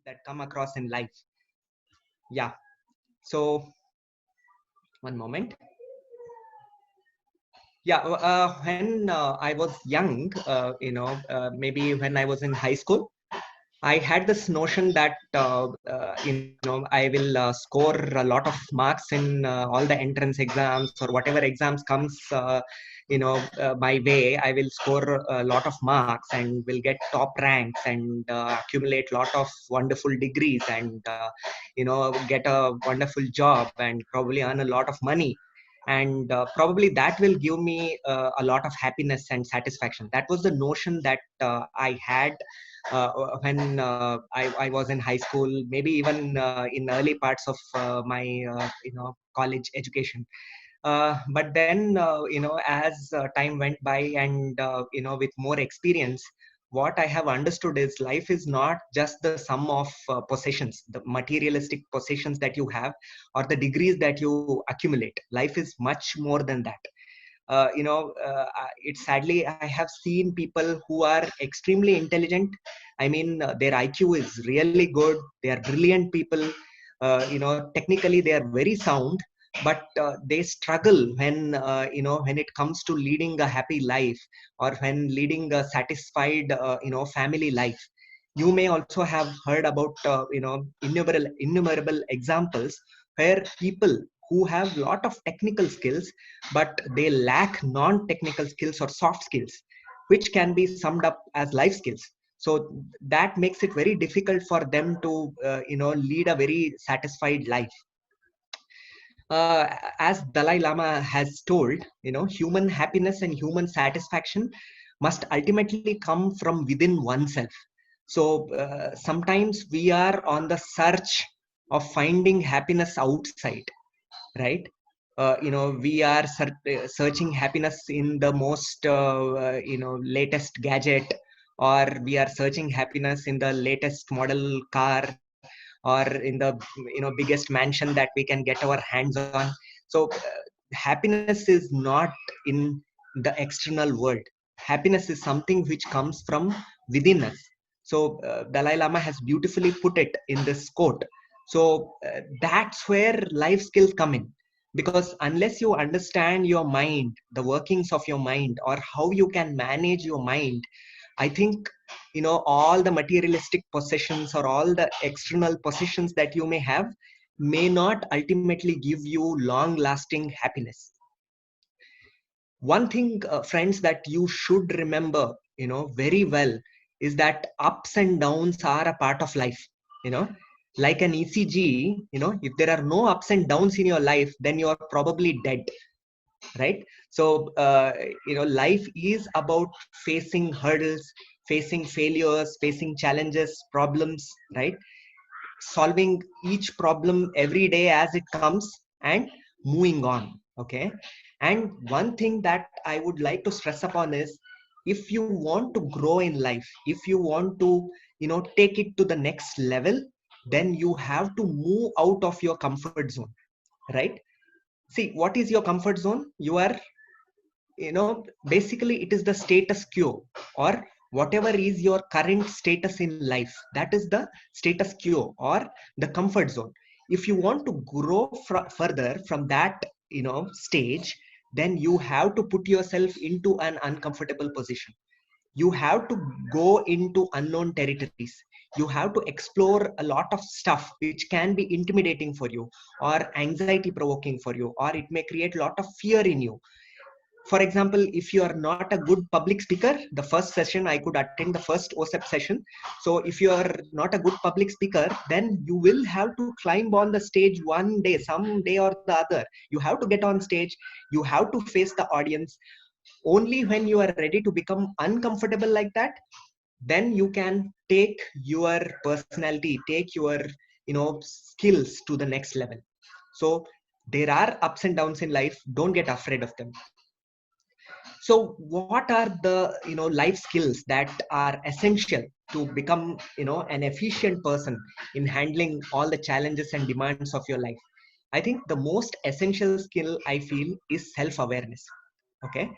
that come across in life. Yeah. So one moment. Yeah. When I was young, maybe when I was in high school, I had this notion that I will score a lot of marks in all the entrance exams or whatever exams comes my way. I will score a lot of marks and will get top ranks and accumulate a lot of wonderful degrees and get a wonderful job and probably earn a lot of money. And probably that will give me a lot of happiness and satisfaction. That was the notion that I had when I was in high school, maybe even in early parts of my college education. But then as time went by and with more experience, what I have understood is life is not just the sum of possessions, the materialistic possessions that you have or the degrees that you accumulate. Life is much more than that. It's sadly I have seen people who are extremely intelligent. I mean, their IQ is really good. They are brilliant people. Technically they are very sound, but they struggle when it comes to leading a happy life or when leading a satisfied family life. You may also have heard about innumerable examples where people who have lot of technical skills, but they lack non-technical skills or soft skills, which can be summed up as life skills. So that makes it very difficult for them to lead a very satisfied life. As Dalai Lama has told, human happiness and human satisfaction must ultimately come from within oneself. So sometimes we are on the search of finding happiness outside, right? We are searching happiness in the most latest gadget, or we are searching happiness in the latest model car, or in the biggest mansion that we can get our hands on. So happiness is not in the external world. Happiness is something which comes from within us. So Dalai Lama has beautifully put it in this quote. So that's where life skills come in, because unless you understand your mind, the workings of your mind, or how you can manage your mind, I think all the materialistic possessions or all the external possessions that you may have may not ultimately give you long lasting happiness. One thing, friends, that you should remember very well is that ups and downs are a part of life. you know like an ECG, if there are no ups and downs in your life, then you are probably dead, right? So life is about facing hurdles, facing failures, facing challenges, problems, right? Solving each problem every day as it comes and moving on. Okay. And one thing that I would like to stress upon is, if you want to grow in life, if you want to take it to the next level, then you have to move out of your comfort zone, right? See, what is your comfort zone? You are, basically it is the status quo, or whatever is your current status in life, that is the status quo or the comfort zone. If you want to grow further from that stage, then you have to put yourself into an uncomfortable position. You have to go into unknown territories. You have to explore a lot of stuff which can be intimidating for you, or anxiety provoking for you, or it may create a lot of fear in you. For example, if you are not a good public speaker, the first session I could attend, the first OSEP session. So if you are not a good public speaker, then you will have to climb on the stage one day, some day or the other. You have to get on stage, you have to face the audience. Only when you are ready to become uncomfortable like that, then you can take your personality, take your skills to the next level. So there are ups and downs in life, don't get afraid of them. So what are the life skills that are essential to become an efficient person in handling all the challenges and demands of your life? I think the most essential skill, I feel, is self awareness. Okay.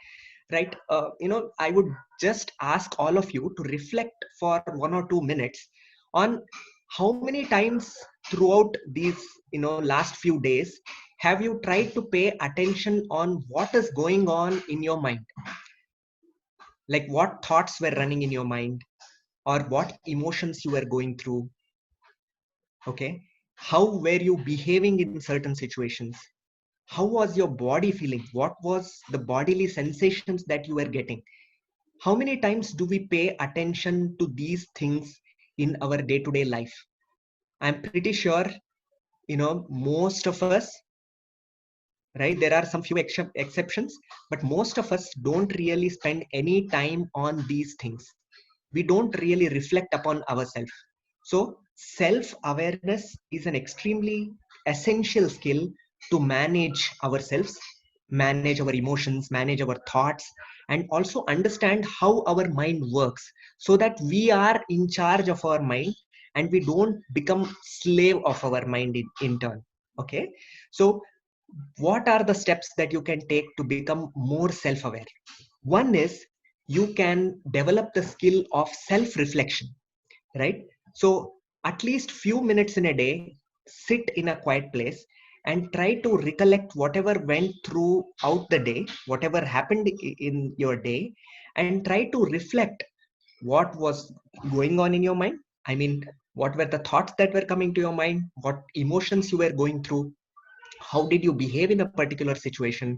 Right. I would just ask all of you to reflect for 1 or 2 minutes on How many times throughout these, last few days, have you tried to pay attention on what is going on in your mind? Like what thoughts were running in your mind, or what emotions you were going through? Okay. How were you behaving in certain situations? How was your body feeling? What was the bodily sensations that you were getting? How many times do we pay attention to these things in our day-to-day life? I'm pretty sure, most of us, right? There are some few exceptions, but most of us don't really spend any time on these things. We don't really reflect upon ourselves. So self-awareness is an extremely essential skill to manage ourselves, manage our emotions, manage our thoughts, and also understand how our mind works, so that we are in charge of our mind and we don't become slave of our mind in turn. Okay. So what are the steps that you can take to become more self-aware? One is, you can develop the skill of self-reflection, right? So at least few minutes in a day, sit in a quiet place and try to recollect whatever went throughout the day, whatever happened in your day, and try to reflect what was going on in your mind. I mean, what were the thoughts that were coming to your mind, what emotions you were going through, how did you behave in a particular situation,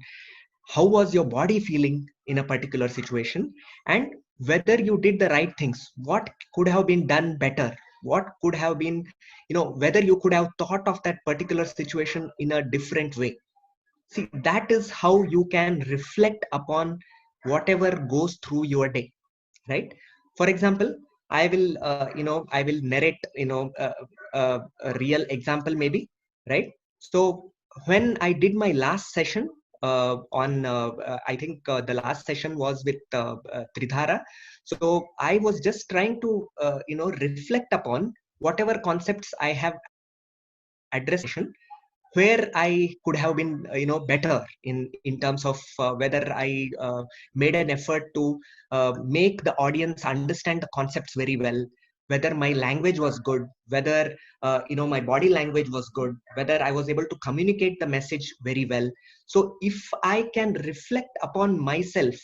how was your body feeling in a particular situation, and whether you did the right things, what could have been done better, what could have been, whether you could have thought of that particular situation in a different way. See, that is how you can reflect upon whatever goes through your day, right? For example, I will narrate, a real example maybe, right? So when I did my last session, on I think the last session was with Tridhara. So I was just trying to reflect upon whatever concepts I have addressed, where I could have been, better in terms of whether I made an effort to make the audience understand the concepts very well, whether my language was good, whether my body language was good, whether I was able to communicate the message very well. So if I can reflect upon myself,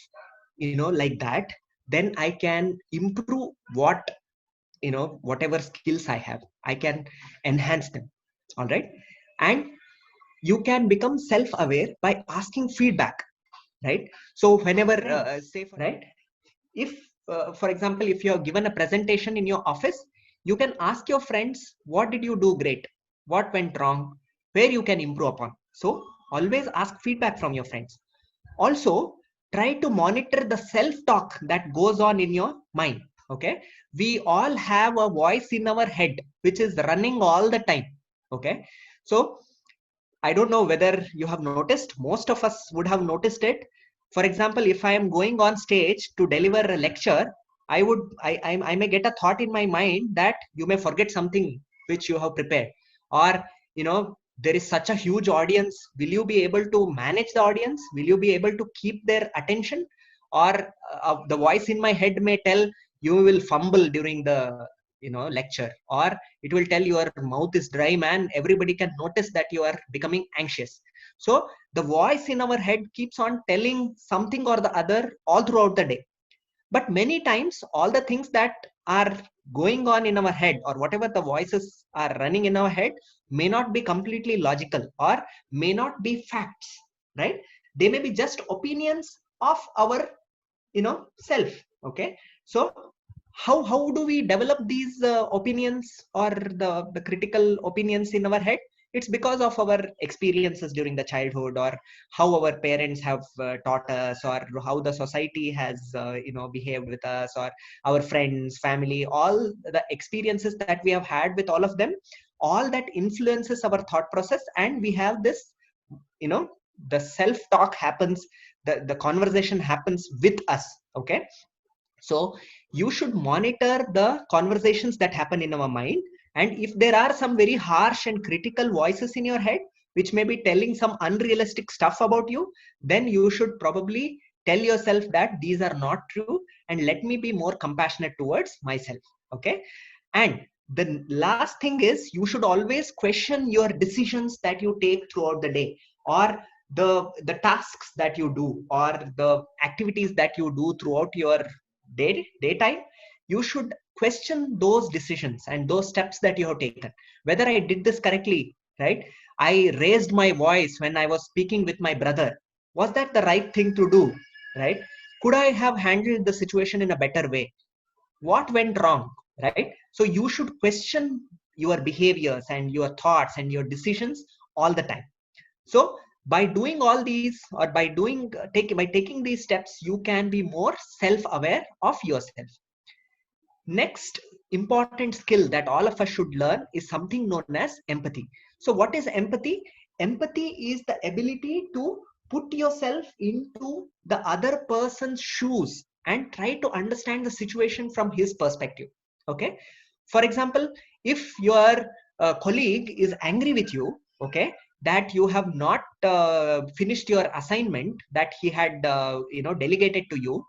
like that, then I can improve whatever skills I have, I can enhance them. All right. And you can become self-aware by asking feedback, right? So whenever right, if for example, if you're given a presentation in your office, you can ask your friends, what did you do great, what went wrong, where you can improve upon. So always ask feedback from your friends. Also, try to monitor the self-talk that goes on in your mind. Okay. We all have a voice in our head which is running all the time. Okay. So I don't know whether you have noticed, most of us would have noticed it. For example, if I am going on stage to deliver a lecture, I may get a thought in my mind that you may forget something which you have prepared, or there is such a huge audience. Will you be able to manage the audience? Will you be able to keep their attention? Or the voice in my head may tell you will fumble during the lecture, or it will tell your mouth is dry, man, everybody can notice that you are becoming anxious. So the voice in our head keeps on telling something or the other all throughout the day. But many times all the things that are going on in our head, or whatever the voices are running in our head, may not be completely logical, or may not be facts, right? They may be just opinions of our self. Okay. So how do we develop these opinions, or the critical opinions in our head? It's because of our experiences during the childhood, or how our parents have taught us, or how the society has behaved with us, or our friends, family, all the experiences that we have had with all of them, all that influences our thought process. And we have this, you know the self talk happens, the conversation happens with us. Okay. So you should monitor the conversations that happen in our mind. And if there are some very harsh and critical voices in your head, which may be telling some unrealistic stuff about you, then you should probably tell yourself that these are not true, and let me be more compassionate towards myself. Okay. And The last thing is, you should always question your decisions that you take throughout the day, or the tasks that you do, or the activities that you do throughout your daytime. You should question those decisions and those steps that you have taken, whether I did this correctly, right? I raised my voice when I was speaking with my brother. Was that the right thing to do, right? Could I have handled the situation in a better way? What went wrong, right? So you should question your behaviors and your thoughts and your decisions all the time. So by doing all these, or by taking these steps, you can be more self-aware of yourself. Next important skill that all of us should learn is something known as empathy. So what is empathy? Empathy is the ability to put yourself into the other person's shoes and try to understand the situation from his perspective. Okay. For example, if your colleague is angry with you, okay, that you have not finished your assignment that he had delegated to you,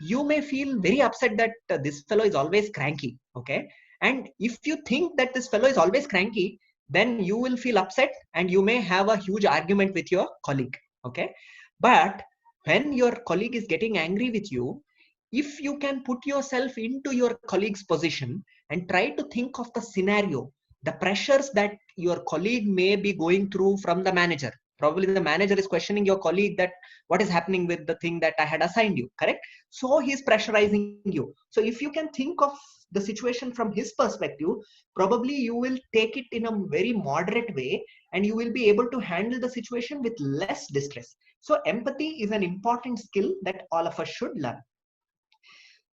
you may feel very upset that this fellow is always cranky. Okay. And if you think that this fellow is always cranky, then you will feel upset and you may have a huge argument with your colleague. Okay. But when your colleague is getting angry with you, if you can put yourself into your colleague's position and try to think of the scenario, the pressures that your colleague may be going through from the manager. Probably the manager is questioning your colleague that what is happening with the thing that I had assigned you, correct? So he's pressurizing you. So if you can think of the situation from his perspective, probably you will take it in a very moderate way and you will be able to handle the situation with less distress. So empathy is an important skill that all of us should learn.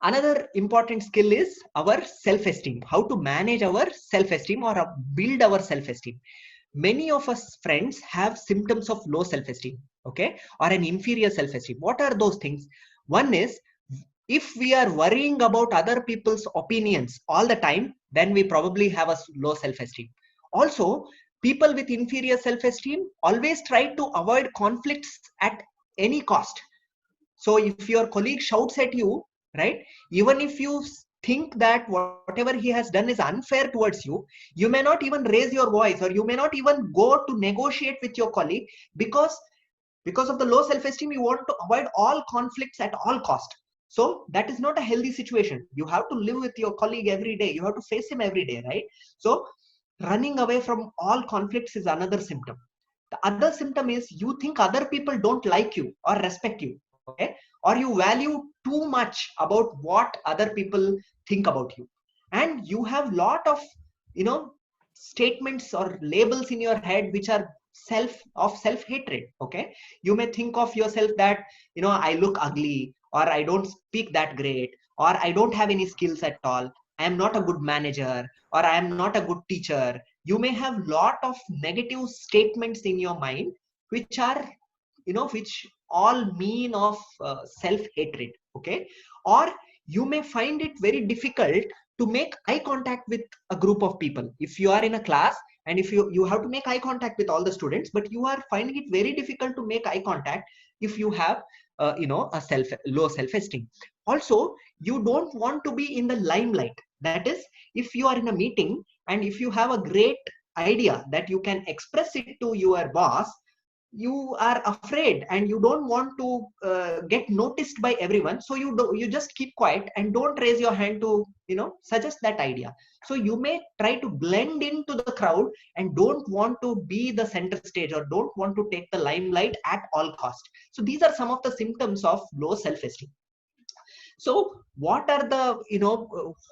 Another important skill is our self-esteem, how to manage our self-esteem or build our self-esteem. Many of us friends have symptoms of low self-esteem, okay, or an inferior self-esteem. What are those things? One is, if we are worrying about other people's opinions all the time, then we probably have a low self-esteem. Also, people with inferior self-esteem always try to avoid conflicts at any cost. So if your colleague shouts at you, right, even if you think that whatever he has done is unfair towards you, you may not even raise your voice, or you may not even go to negotiate with your colleague, because of the low self-esteem, you want to avoid all conflicts at all cost. So that is not a healthy situation. You have to live with your colleague every day. You have to face him every day, right? So running away from all conflicts is another symptom. The other symptom is, you think other people don't like you or respect you, okay, or you value too much about what other people think about you, and you have lot of statements or labels in your head which are self-hatred. Okay, you may think of yourself that I look ugly, or I don't speak that great, or I don't have any skills at all, I am not a good manager, or I am not a good teacher. You may have lot of negative statements in your mind which are which all mean of self-hatred. Okay, or you may find it very difficult to make eye contact with a group of people. If you are in a class and if you have to make eye contact with all the students, but you are finding it very difficult to make eye contact if you have a low self-esteem. Also, you don't want to be in the limelight. That is, if you are in a meeting and if you have a great idea that you can express it to your boss, you are afraid and you don't want to get noticed by everyone, so you just keep quiet and don't raise your hand to suggest that idea. So you may try to blend into the crowd and don't want to be the center stage, or don't want to take the limelight at all cost. So these are some of the symptoms of low self-esteem. So what are the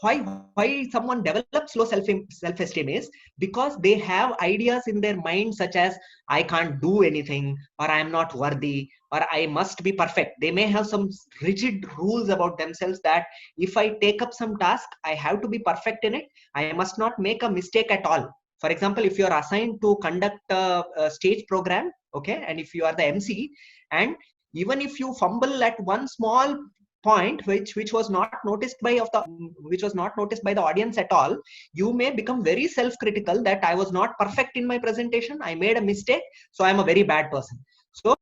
why someone develops low self-esteem is because they have ideas in their mind such as, I can't do anything, or I am not worthy, or I must be perfect. They may have some rigid rules about themselves that if I take up some task, I have to be perfect in it. I must not make a mistake at all. For example, if you are assigned to conduct a stage program, okay, and if you are the MC, and even if you fumble at one small point which was not noticed by the audience at all, you may become very self-critical that I was not perfect in my presentation, I made a mistake, so I'm a very bad person. So,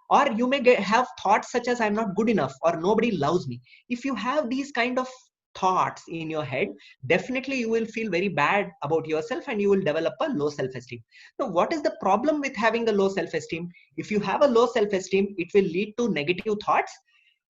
or you may have thoughts such as, I'm not good enough, or nobody loves me. If you have these kind of thoughts in your head, definitely you will feel very bad about yourself and you will develop a low self-esteem. Now, what is the problem with having a low self-esteem? If you have a low self-esteem, it will lead to negative thoughts.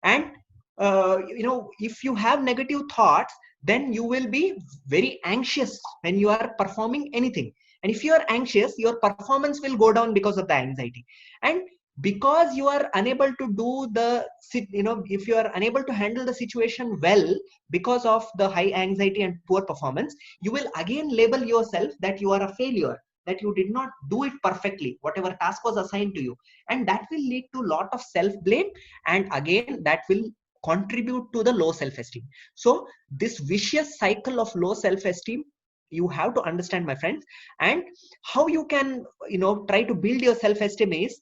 And if you have negative thoughts, then you will be very anxious when you are performing anything. And if you are anxious, your performance will go down because of the anxiety. And because you are unable to do the, if you are unable to handle the situation well because of the high anxiety and poor performance, you will again label yourself that you are a failure, that you did not do it perfectly, whatever task was assigned to you. And that will lead to a lot of self blame, and again that will contribute to the low self esteem. So this vicious cycle of low self esteem, you have to understand, my friends. And how you can try to build your self esteem is,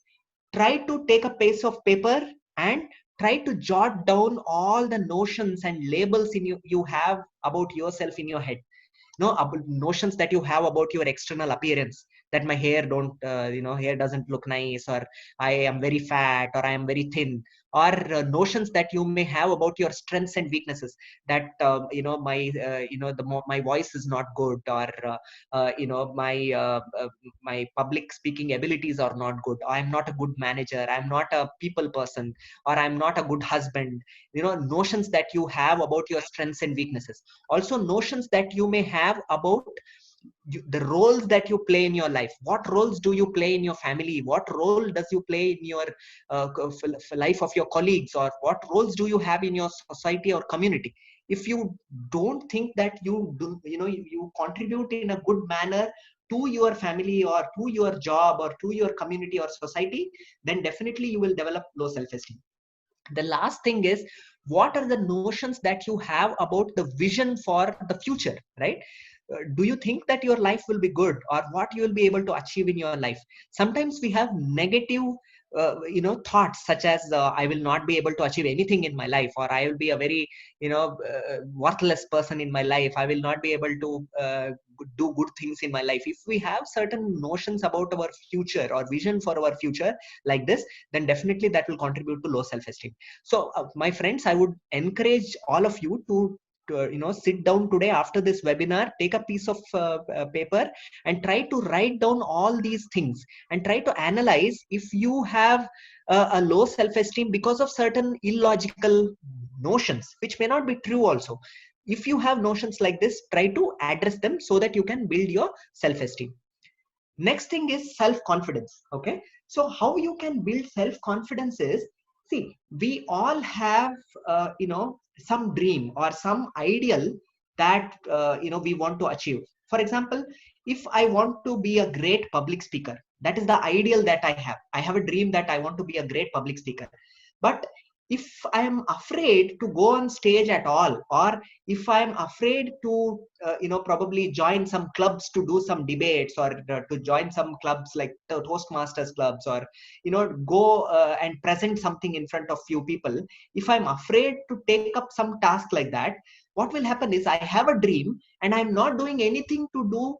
try to take a piece of paper and try to jot down all the notions and labels you have about yourself in your head. Notions that you have about your external appearance, that my hair don't hair doesn't look nice, or I am very fat, or I am very thin. Or notions that you may have about your strengths and weaknesses, that my voice is not good, or my public speaking abilities are not good, I am not a good manager, I am not a people person, or I am not a good husband. Notions that you have about your strengths and weaknesses. Also notions that you may have about the roles that you play in your life. What roles do you play in your family? What role does you play in your life of your colleagues? Or what roles do you have in your society or community? If you don't think that you do, you contribute in a good manner to your family, or to your job, or to your community or society, then definitely you will develop low self-esteem. The last thing is, what are the notions that you have about the vision for the future, right? Do you think that your life will be good, or what you will be able to achieve in your life? Sometimes we have negative thoughts, such as I will not be able to achieve anything in my life, or I will be a very worthless person in my life, I will not be able to do good things in my life. If we have certain notions about our future or vision for our future like this, then definitely that will contribute to low self-esteem. So my friends, I would encourage all of you to sit down today after this webinar, take a piece of paper and try to write down all these things, and try to analyze if you have a low self-esteem because of certain illogical notions, which may not be true also. If you have notions like this, try to address them so that you can build your self-esteem. Next thing is self-confidence. Okay, so how you can build self-confidence is, see, we all have some dream or some ideal that we want to achieve. For example, if I want to be a great public speaker, that is the ideal that I have a dream that I want to be a great public speaker. But if I am afraid to go on stage at all, or if I am afraid to probably join some clubs to do some debates, or to join some clubs like the Toastmasters clubs, or go and present something in front of few people, if I'm afraid to take up some task like that, what will happen is, I have a dream and I'm not doing anything to do,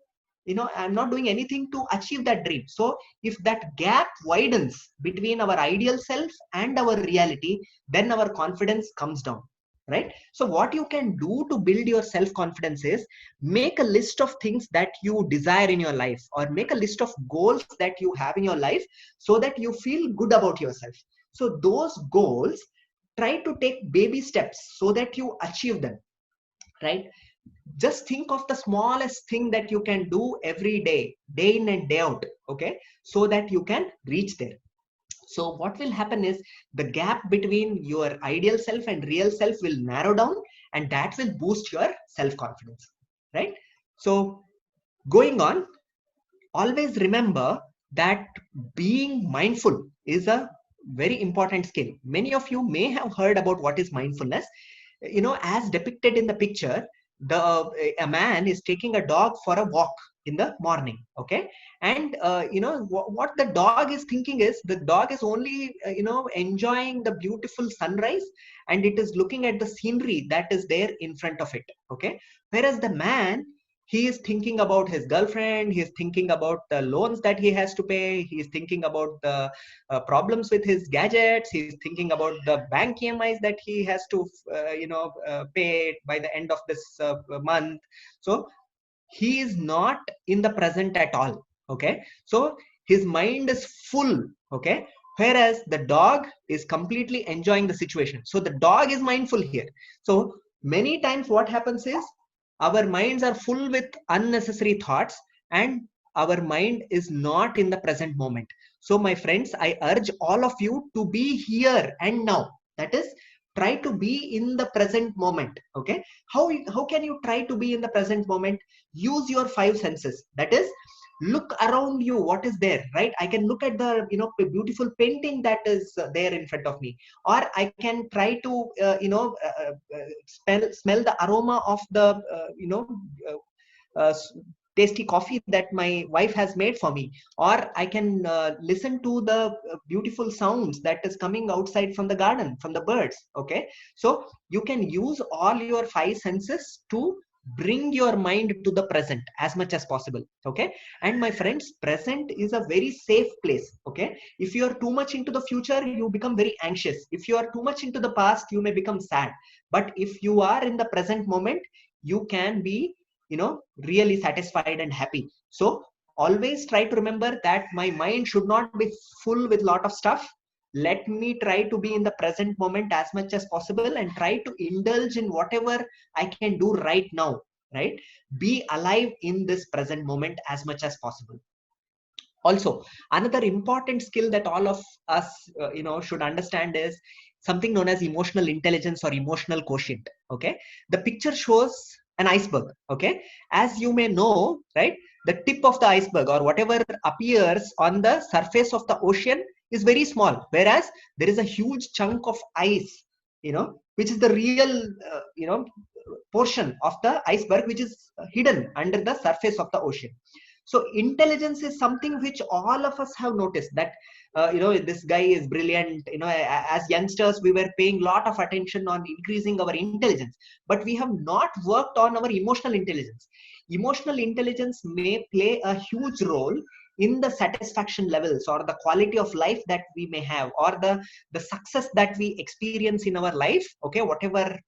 I'm not doing anything to achieve that dream. So if that gap widens between our ideal self and our reality, then our confidence comes down, right? So what you can do to build your self confidence is, make a list of things that you desire in your life, or make a list of goals that you have in your life, so that you feel good about yourself. So those goals, try to take baby steps so that you achieve them, right? Just think of the smallest thing that you can do every day, day in and day out, okay, so that you can reach there. So what will happen is, the gap between your ideal self and real self will narrow down, and that will boost your self confidence, right? So going on, always remember that being mindful is a very important skill. Many of you may have heard about what is mindfulness. As depicted in the picture, a man is taking a dog for a walk in the morning, okay, and what the dog is thinking is, the dog is only enjoying the beautiful sunrise, and it is looking at the scenery that is there in front of it, okay. Whereas the man he is thinking about his girlfriend, he is thinking about the loans that he has to pay, he is thinking about the problems with his gadgets, he is thinking about the bank EMIs that he has to pay by the end of this month. So he is not in the present at all. Okay, so his mind is full. Okay, whereas the dog is completely enjoying the situation, so the dog is mindful here. So many times what happens is our minds are full with unnecessary thoughts, and our mind is not in the present moment. So my friends, I urge all of you to be here and now. That is, try to be in the present moment. Okay, how can you try to be in the present moment? Use your five senses. That is, look around you, what is there, right? I can look at the beautiful painting that is there in front of me, or I can try to smell the aroma of the uh, uh, tasty coffee that my wife has made for me, or I can listen to the beautiful sounds that is coming outside from the garden, from the birds. Okay, so you can use all your five senses to bring your mind to the present as much as possible. Okay, and my friends, present is a very safe place. Okay, if you are too much into the future, you become very anxious. If you are too much into the past, you may become sad. But if you are in the present moment, you can be really satisfied and happy. So always try to remember that my mind should not be full with lot of stuff. Let me try to be in the present moment as much as possible, and try to indulge in whatever I can do right now. Right, be alive in this present moment as much as possible. Also, another important skill that all of us should understand is something known as emotional intelligence or emotional quotient. Okay, the picture shows an iceberg. Okay, as you may know, right, the tip of the iceberg or whatever appears on the surface of the ocean is very small, whereas there is a huge chunk of ice, which is the real portion of the iceberg, which is hidden under the surface of the ocean. So intelligence is something which all of us have noticed, that this guy is brilliant. As youngsters, we were paying a lot of attention on increasing our intelligence, but we have not worked on our emotional intelligence. Emotional intelligence may play a huge role in the satisfaction levels or the quality of life that we may have, or the success that we experience in our life. Okay, whatever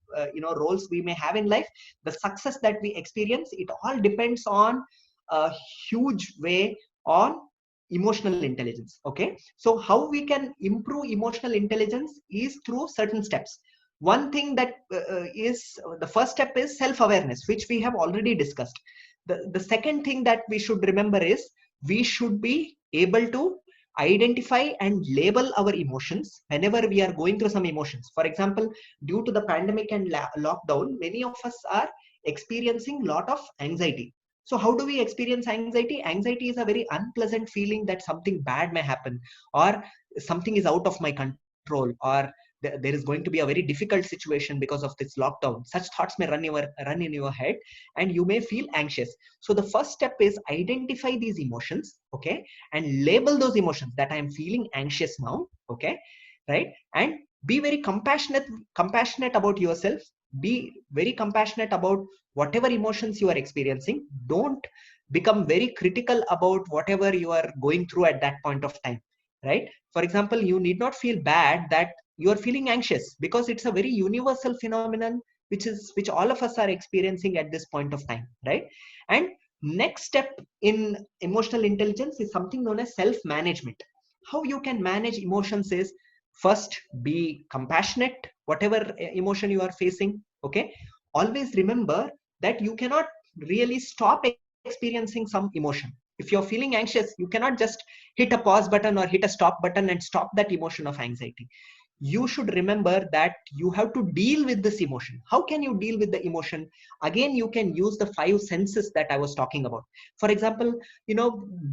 roles we may have in life, the success that we experience, it all depends on a huge way on emotional intelligence. Okay, so how we can improve emotional intelligence is through certain steps. One thing that is the first step is self-awareness, which we have already discussed. The second thing that we should remember is we should be able to identify and label our emotions whenever we are going through some emotions. For example, due to the pandemic and lockdown, many of us are experiencing a lot of anxiety. So how do we experience anxiety? Anxiety is a very unpleasant feeling that something bad may happen, or something is out of my control, or there is going to be a very difficult situation because of this lockdown. Such thoughts may run in your head, and you may feel anxious. So the first step is identify these emotions. Okay, and label those emotions, that I am feeling anxious now. Okay, right, and be very compassionate about yourself. Be very compassionate about whatever emotions you are experiencing. Don't become very critical about whatever you are going through at that point of time. Right, for example, you need not feel bad that you are feeling anxious, because it's a very universal phenomenon which all of us are experiencing at this point of time. Right, and next step in emotional intelligence is something known as self management. How you can manage emotions is, first, be compassionate whatever emotion you are facing. Okay, always remember that you cannot really stop experiencing some emotion. If you're feeling anxious, you cannot just hit a pause button or hit a stop button and stop that emotion of anxiety. You should remember that you have to deal with this emotion. How can you deal with the emotion? Again, you can use the five senses that I was talking about. For example,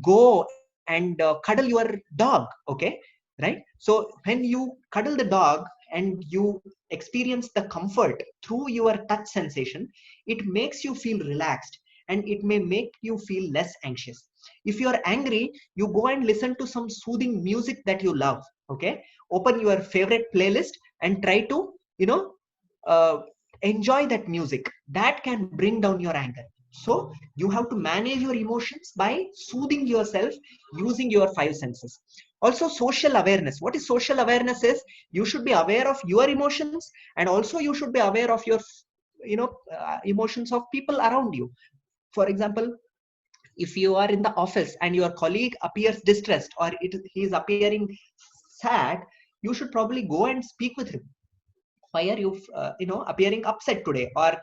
go and cuddle your dog. Okay, right, so when you cuddle the dog and you experience the comfort through your touch sensation, it makes you feel relaxed, and it may make you feel less anxious. If you are angry, you go and listen to some soothing music that you love. Okay, open your favorite playlist and try to uh, enjoy that music. That can bring down your anger. So you have to manage your emotions by soothing yourself using your five senses. Also, social awareness. What is social awareness is you should be aware of your emotions, and also you should be aware of your emotions of people around you. For example, if you are in the office and your colleague appears distressed, or he is appearing sad, you should probably go and speak with him. Why are you appearing upset today, or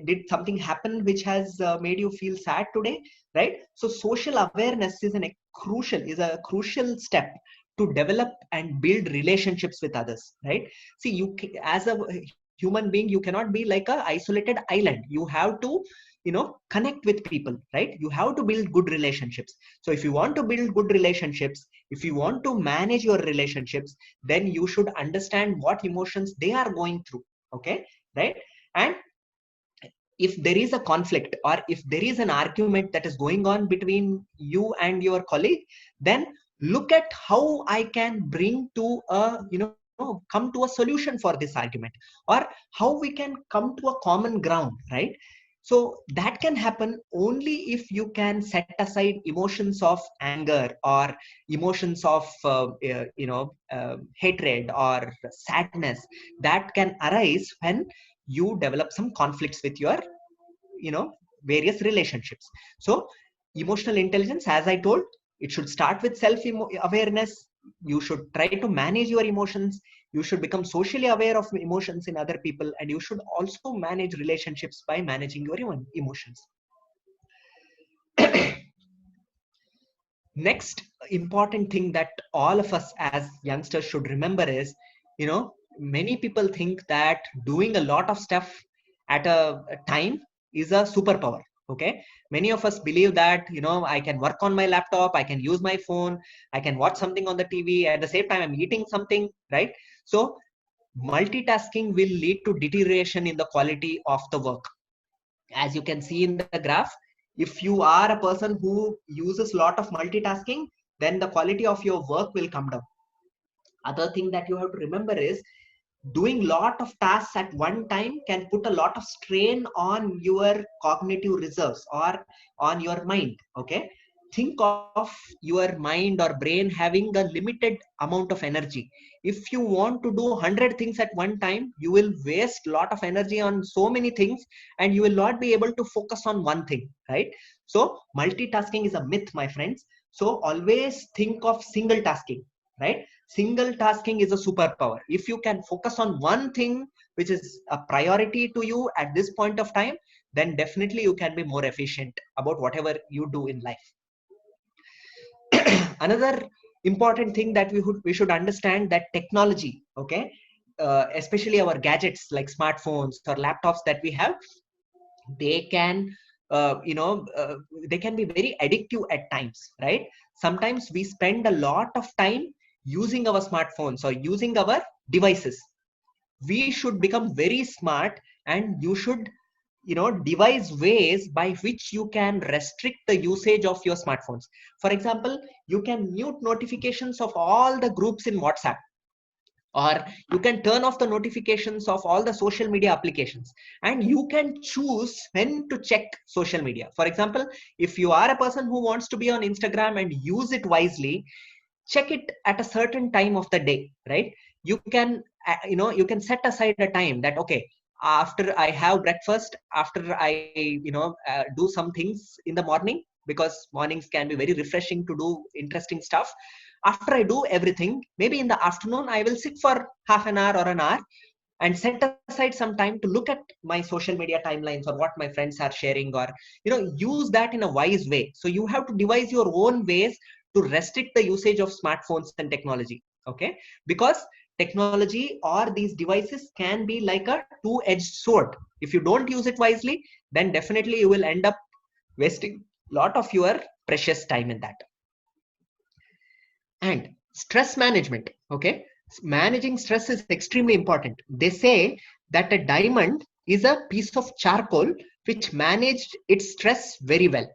did something happen which has made you feel sad today, right? So social awareness is a crucial step to develop and build relationships with others, right? See, as a human being, you cannot be like a isolated island. You have to connect with people, right? You have to build good relationships. So if you want to build good relationships, if you want to manage your relationships, then you should understand what emotions they are going through. Okay, right? And if there is a conflict, or if there is an argument that is going on between you and your colleague, then look at how I can bring to a come to a solution for this argument, or how we can come to a common ground, right? So that can happen only if you can set aside emotions of anger, or emotions of hatred or sadness that can arise when you develop some conflicts with your various relationships. So emotional intelligence, as I told, it should start with self awareness. You should try to manage your emotions. You should become socially aware of emotions in other people, and you should also manage relationships by managing your emotions. Next important thing that all of us as youngsters should remember is, many people think that doing a lot of stuff at a time is a superpower. Okay, many of us believe that I can work on my laptop, I can use my phone, I can watch something on the TV, at the same time I'm eating something, right? So multitasking will lead to deterioration in the quality of the work. As you can see in the graph, if you are a person who uses a lot of multitasking, then the quality of your work will come down. Other thing that you have to remember is, doing lot of tasks at one time can put a lot of strain on your cognitive reserves or on your mind. Okay, think of your mind or brain having a limited amount of energy. If you want to do 100 things at one time, you will waste a lot of energy on so many things, and you will not be able to focus on one thing, right? So multitasking is a myth, my friends. So always think of single tasking, right? Single tasking is a superpower. If you can focus on one thing which is a priority to you at this point of time, then definitely you can be more efficient about whatever you do in life. Another important thing that we should understand, that technology, okay, especially our gadgets like smartphones or laptops that we have, they can they can be very addictive at times, right? Sometimes we spend a lot of time using our smartphones or using our devices. We should become very smart, and you should devise ways by which you can restrict the usage of your smartphones. For example, you can mute notifications of all the groups in WhatsApp, or you can turn off the notifications of all the social media applications, and you can choose when to check social media. For example, if you are a person who wants to be on Instagram and use it wisely, check it at a certain time of the day, right? You can you can set aside a time that, okay, after I have breakfast, after I do some things in the morning, because mornings can be very refreshing to do interesting stuff. After I do everything, maybe in the afternoon I will sit for half an hour or an hour and set aside some time to look at my social media timelines or what my friends are sharing, or use that in a wise way. So you have to devise your own ways to restrict the usage of smartphones and technology. Okay, because technology or these devices can be like a two-edged sword. If you don't use it wisely, then definitely you will end up wasting a lot of your precious time in that. And stress management, okay, managing stress is extremely important. They say that a diamond is a piece of charcoal which managed its stress very well.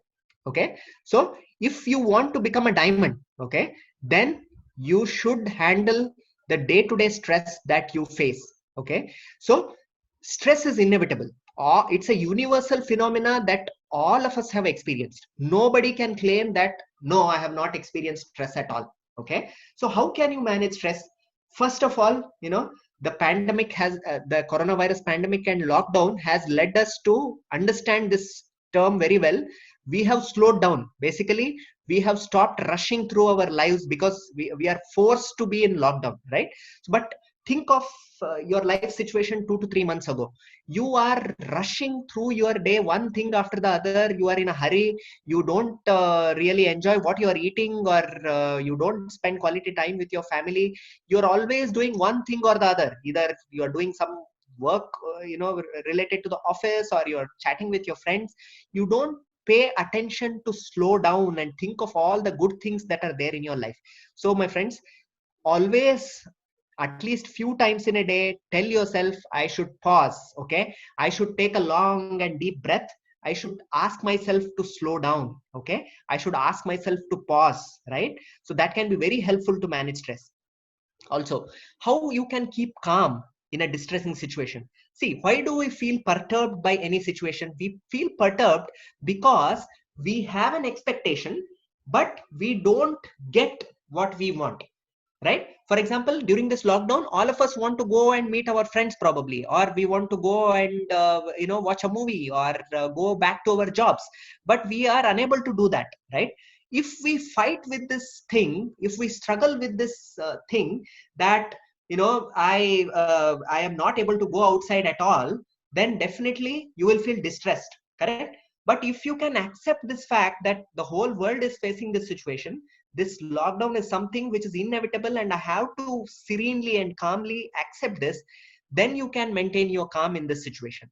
Okay, so if you want to become a diamond, okay, then you should handle the day-to-day stress that you face. Okay, so stress is inevitable, or it's a universal phenomena that all of us have experienced. Nobody can claim that, no, I have not experienced stress at all. Okay. So how can you manage stress? First of all, the pandemic has, the coronavirus pandemic and lockdown has led us to understand this term very well. We have slowed down. Basically, we have stopped rushing through our lives because we are forced to be in lockdown, right? But think of your life situation 2 to 3 months ago. You are rushing through your day, one thing after the other. You are in a hurry. You don't really enjoy what you are eating, or you don't spend quality time with your family. You're always doing one thing or the other. Either you are doing some work related to the office, or you're chatting with your friends. You don't pay attention to slow down and think of all the good things that are there in your life. So my friends, always, at least few times in a day, tell yourself, I should pause. Okay, I should take a long and deep breath. I should ask myself to slow down. Okay, I should ask myself to pause, right? So that can be very helpful to manage stress. Also, how you can keep calm in a distressing situation. See, why do we feel perturbed by any situation? We feel perturbed because we have an expectation, but we don't get what we want, right? For example, during this lockdown, all of us want to go and meet our friends probably, or we want to go and watch a movie, or go back to our jobs, but we are unable to do that, right? If we fight with this thing, if we struggle with this thing, that I am not able to go outside at all, then definitely you will feel distressed, correct? But if you can accept this fact that the whole world is facing this situation, this lockdown is something which is inevitable, and I have to serenely and calmly accept this, then you can maintain your calm in this situation.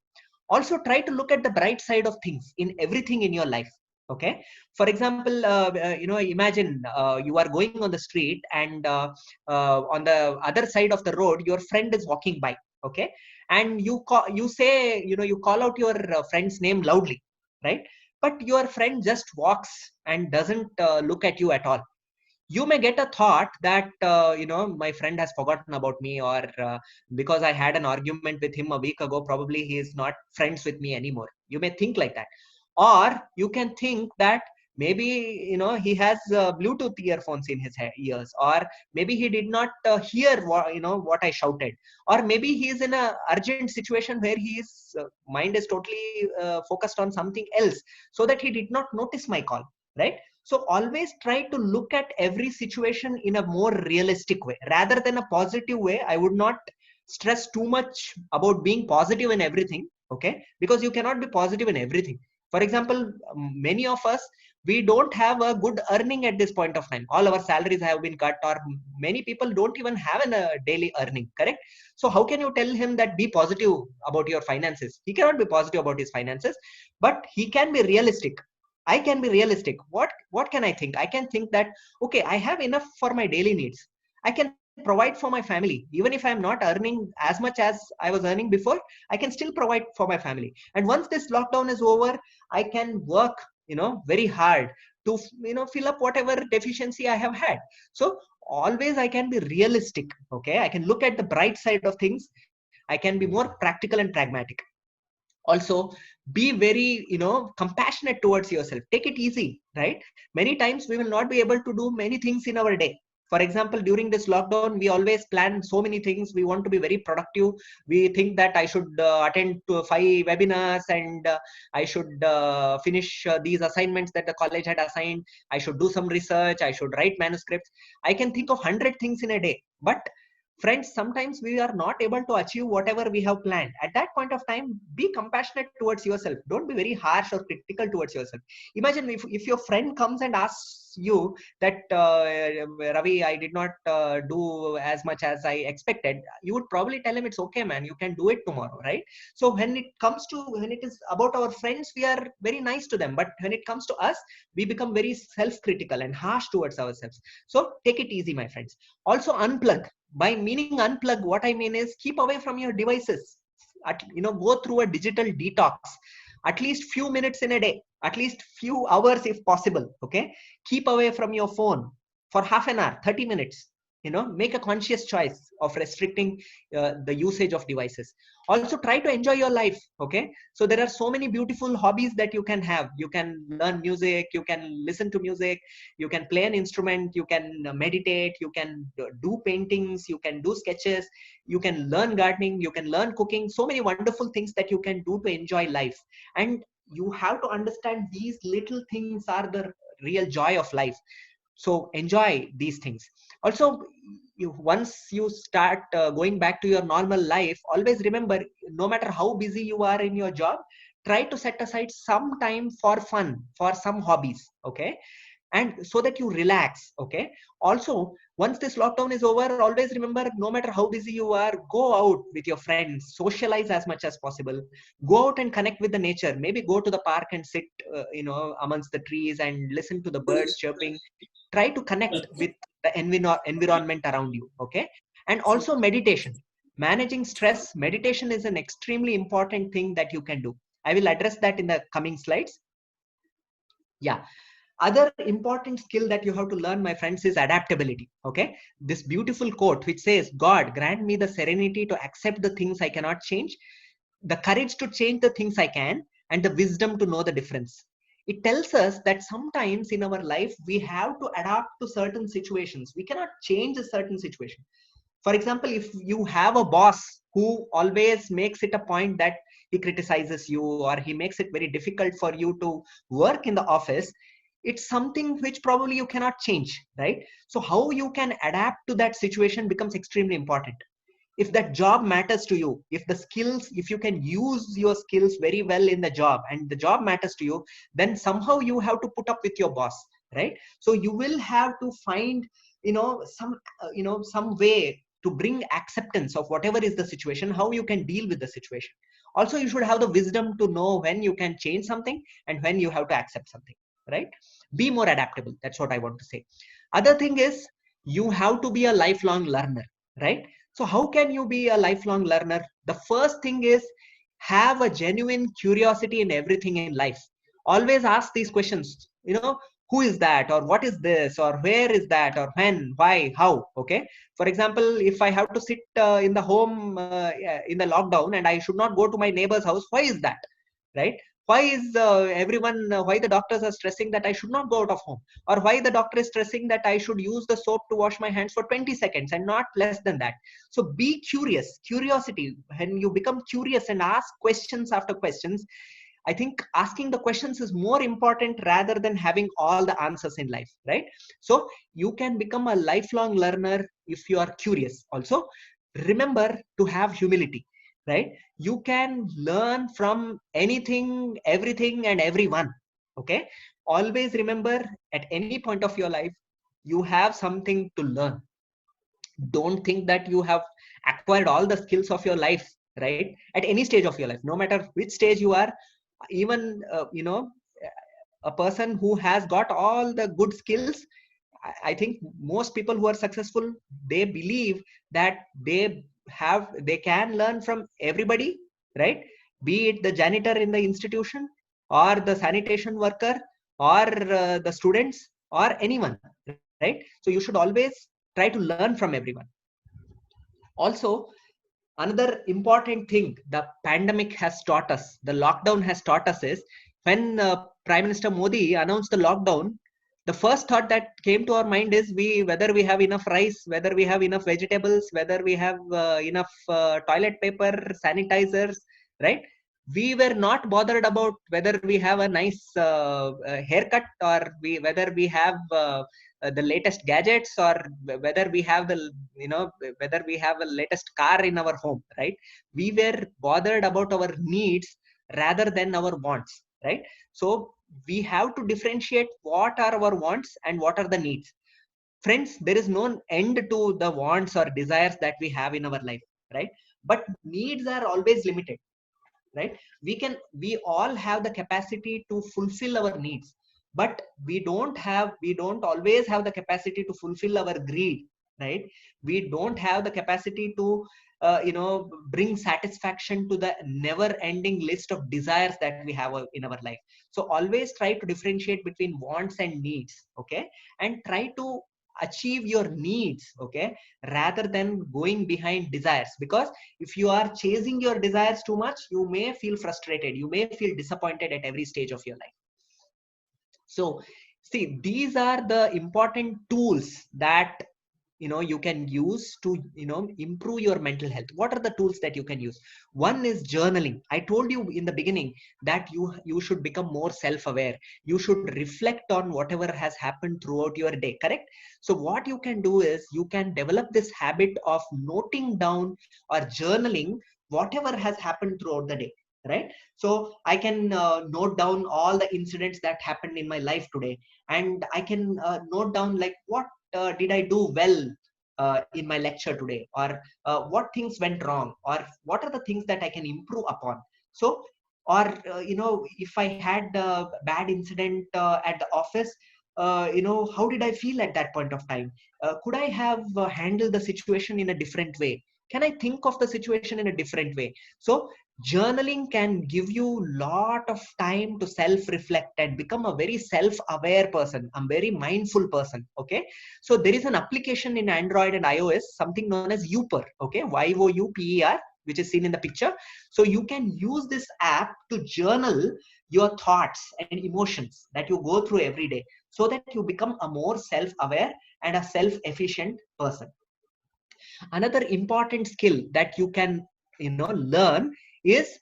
Also, try to look at the bright side of things in everything in your life. Okay. For example, imagine you are going on the street, and on the other side of the road, your friend is walking by. Okay. And you say, you call out your friend's name loudly, right? But your friend just walks and doesn't look at you at all. You may get a thought that my friend has forgotten about me, or because I had an argument with him a week ago, probably he is not friends with me anymore. You may think like that. Or you can think that maybe he has Bluetooth earphones in his ears, or maybe he did not hear what I shouted, or maybe he is in a urgent situation where his mind is totally focused on something else, so that he did not notice my call, right? So always try to look at every situation in a more realistic way rather than a positive way. I would not stress too much about being positive in everything, okay? Because you cannot be positive in everything. For example, many of us, we don't have a good earning at this point of time. All our salaries have been cut, or many people don't even have a daily earning, correct? So how can you tell him that be positive about your finances? He cannot be positive about his finances, but he can be realistic. I can be realistic. What can I think? I can think that, okay, I have enough for my daily needs. I can provide for my family. Even if I'm not earning as much as I was earning before, I can still provide for my family. And once this lockdown is over, I can work, very hard to, fill up whatever deficiency I have had. So always I can be realistic. Okay. I can look at the bright side of things. I can be more practical and pragmatic. Also, be very compassionate towards yourself. Take it easy, right? Many times we will not be able to do many things in our day. For example, during this lockdown, we always plan so many things. We want to be very productive. We think that I should attend to 5 webinars, and I should finish these assignments that the college had assigned. I should do some research. I should write manuscripts. I can think of 100 things in a day. But friends, sometimes we are not able to achieve whatever we have planned. At that point of time, be compassionate towards yourself. Don't be very harsh or critical towards yourself. Imagine if your friend comes and asks you that, Ravi, I did not do as much as I expected. You would probably tell him, it's okay, man, you can do it tomorrow, right? So when it is about our friends, we are very nice to them. But when it comes to us, we become very self-critical and harsh towards ourselves. So take it easy, my friends. Also, unplug. By meaning unplug, what I mean is keep away from your devices. Go through a digital detox, at least few minutes in a day, at least few hours if possible. Okay, keep away from your phone for half an hour, 30 minutes. make a conscious choice of restricting the usage of devices. Also try to enjoy your life. Okay, so there are so many beautiful hobbies that you can have. You can learn music, you can listen to music, you can play an instrument, you can meditate, you can do paintings, you can do sketches, you can learn gardening, you can learn cooking. So many wonderful things that you can do to enjoy life. And you have to understand these little things are the real joy of life. So enjoy these things. Also, once you start going back to your normal life, always remember, no matter how busy you are in your job, try to set aside some time for fun, for some hobbies. Okay, and so that you relax. Okay, also, once this lockdown is over, always remember, no matter how busy you are, go out with your friends, socialize as much as possible, go out and connect with the nature. Maybe go to the park and sit amongst the trees and listen to the birds chirping. Try to connect with the environment around you. Okay, and also meditation, managing stress. Meditation is an extremely important thing that you can do. I will address that in the coming slides. Yeah, other important skill that you have to learn, my friends, is adaptability. Okay, this beautiful quote which says, God grant me the serenity to accept the things I cannot change, the courage to change the things I can, and the wisdom to know the difference. It tells us that sometimes in our life we have to adapt to certain situations. We cannot change a certain situation. For example, if you have a boss who always makes it a point that he criticizes you, or he makes it very difficult for you to work in the office, it's something which probably you cannot change, right? So how you can adapt to that situation becomes extremely important. If that job matters to you, if the skills, if you can use your skills very well in the job and the job matters to you, then somehow you have to put up with your boss, right? So you will have to find some way to bring acceptance of whatever is the situation, how you can deal with the situation. Also, you should have the wisdom to know when you can change something and when you have to accept something, right? Be more adaptable, that's what I want to say. Other thing is, you have to be a lifelong learner, right? So how can you be a lifelong learner? The first thing is, have a genuine curiosity in everything in life. Always ask these questions, who is that, or what is this, or where is that, or when, why, how. Okay, for example, if I have to sit in the home in the lockdown and I should not go to my neighbor's house, why is that, right? Why is why the doctors are stressing that I should not go out of home, or why the doctor is stressing that I should use the soap to wash my hands for 20 seconds and not less than that. So be curious. Curiosity, when you become curious and ask questions after questions, I think asking the questions is more important rather than having all the answers in life, right? So you can become a lifelong learner if you are curious. Also, remember to have humility, right? You can learn from anything, everything, and everyone. Okay. Always remember, at any point of your life, you have something to learn. Don't think that you have acquired all the skills of your life, right? At any stage of your life, no matter which stage you are, even a person who has got all the good skills, I think most people who are successful, they believe that they can learn from everybody, right? Be it the janitor in the institution, or the sanitation worker, or the students, or anyone, right? So you should always try to learn from everyone. Also, another important thing the pandemic has taught us, the lockdown has taught us, is when Prime Minister Modi announced the lockdown, the first thought that came to our mind is whether we have enough rice, whether we have enough vegetables, whether we have enough toilet paper, sanitizers, right? We were not bothered about whether we have a nice haircut, or whether we have the latest gadgets, or whether we have whether we have a latest car in our home, right? We were bothered about our needs rather than our wants, right? So we have to differentiate what are our wants and what are the needs. Friends, there is no end to the wants or desires that we have in our life, right? But needs are always limited, right? We all have the capacity to fulfill our needs, but we don't always have the capacity to fulfill our greed, right? We don't have the capacity to bring satisfaction to the never ending list of desires that we have in our life. So always try to differentiate between wants and needs. Okay, and try to achieve your needs, okay, rather than going behind desires. Because if you are chasing your desires too much, you may feel frustrated, you may feel disappointed at every stage of your life. So see, these are the important tools that you can use to improve your mental health. What are the tools that you can use? One is journaling. I told you in the beginning that you should become more self-aware. You should reflect on whatever has happened throughout your day, correct? So what you can do is you can develop this habit of noting down or journaling whatever has happened throughout the day, right? So I can note down all the incidents that happened in my life today, and I can note down like what did I do well in my lecture today, or what things went wrong, or what are the things that I can improve upon. So, or if I had a bad incident at the office, how did I feel at that point of time? Could I have handled the situation in a different way? Can I think of the situation in a different way? So journaling can give you lot of time to self reflect and become a very self aware person, a very mindful person, okay? So there is an application in Android and iOS, something known as Youper, okay, Youper, which is seen in the picture. So you can use this app to journal your thoughts and emotions that you go through every day, so that you become a more self aware and a self efficient person. Another important skill that you can learn is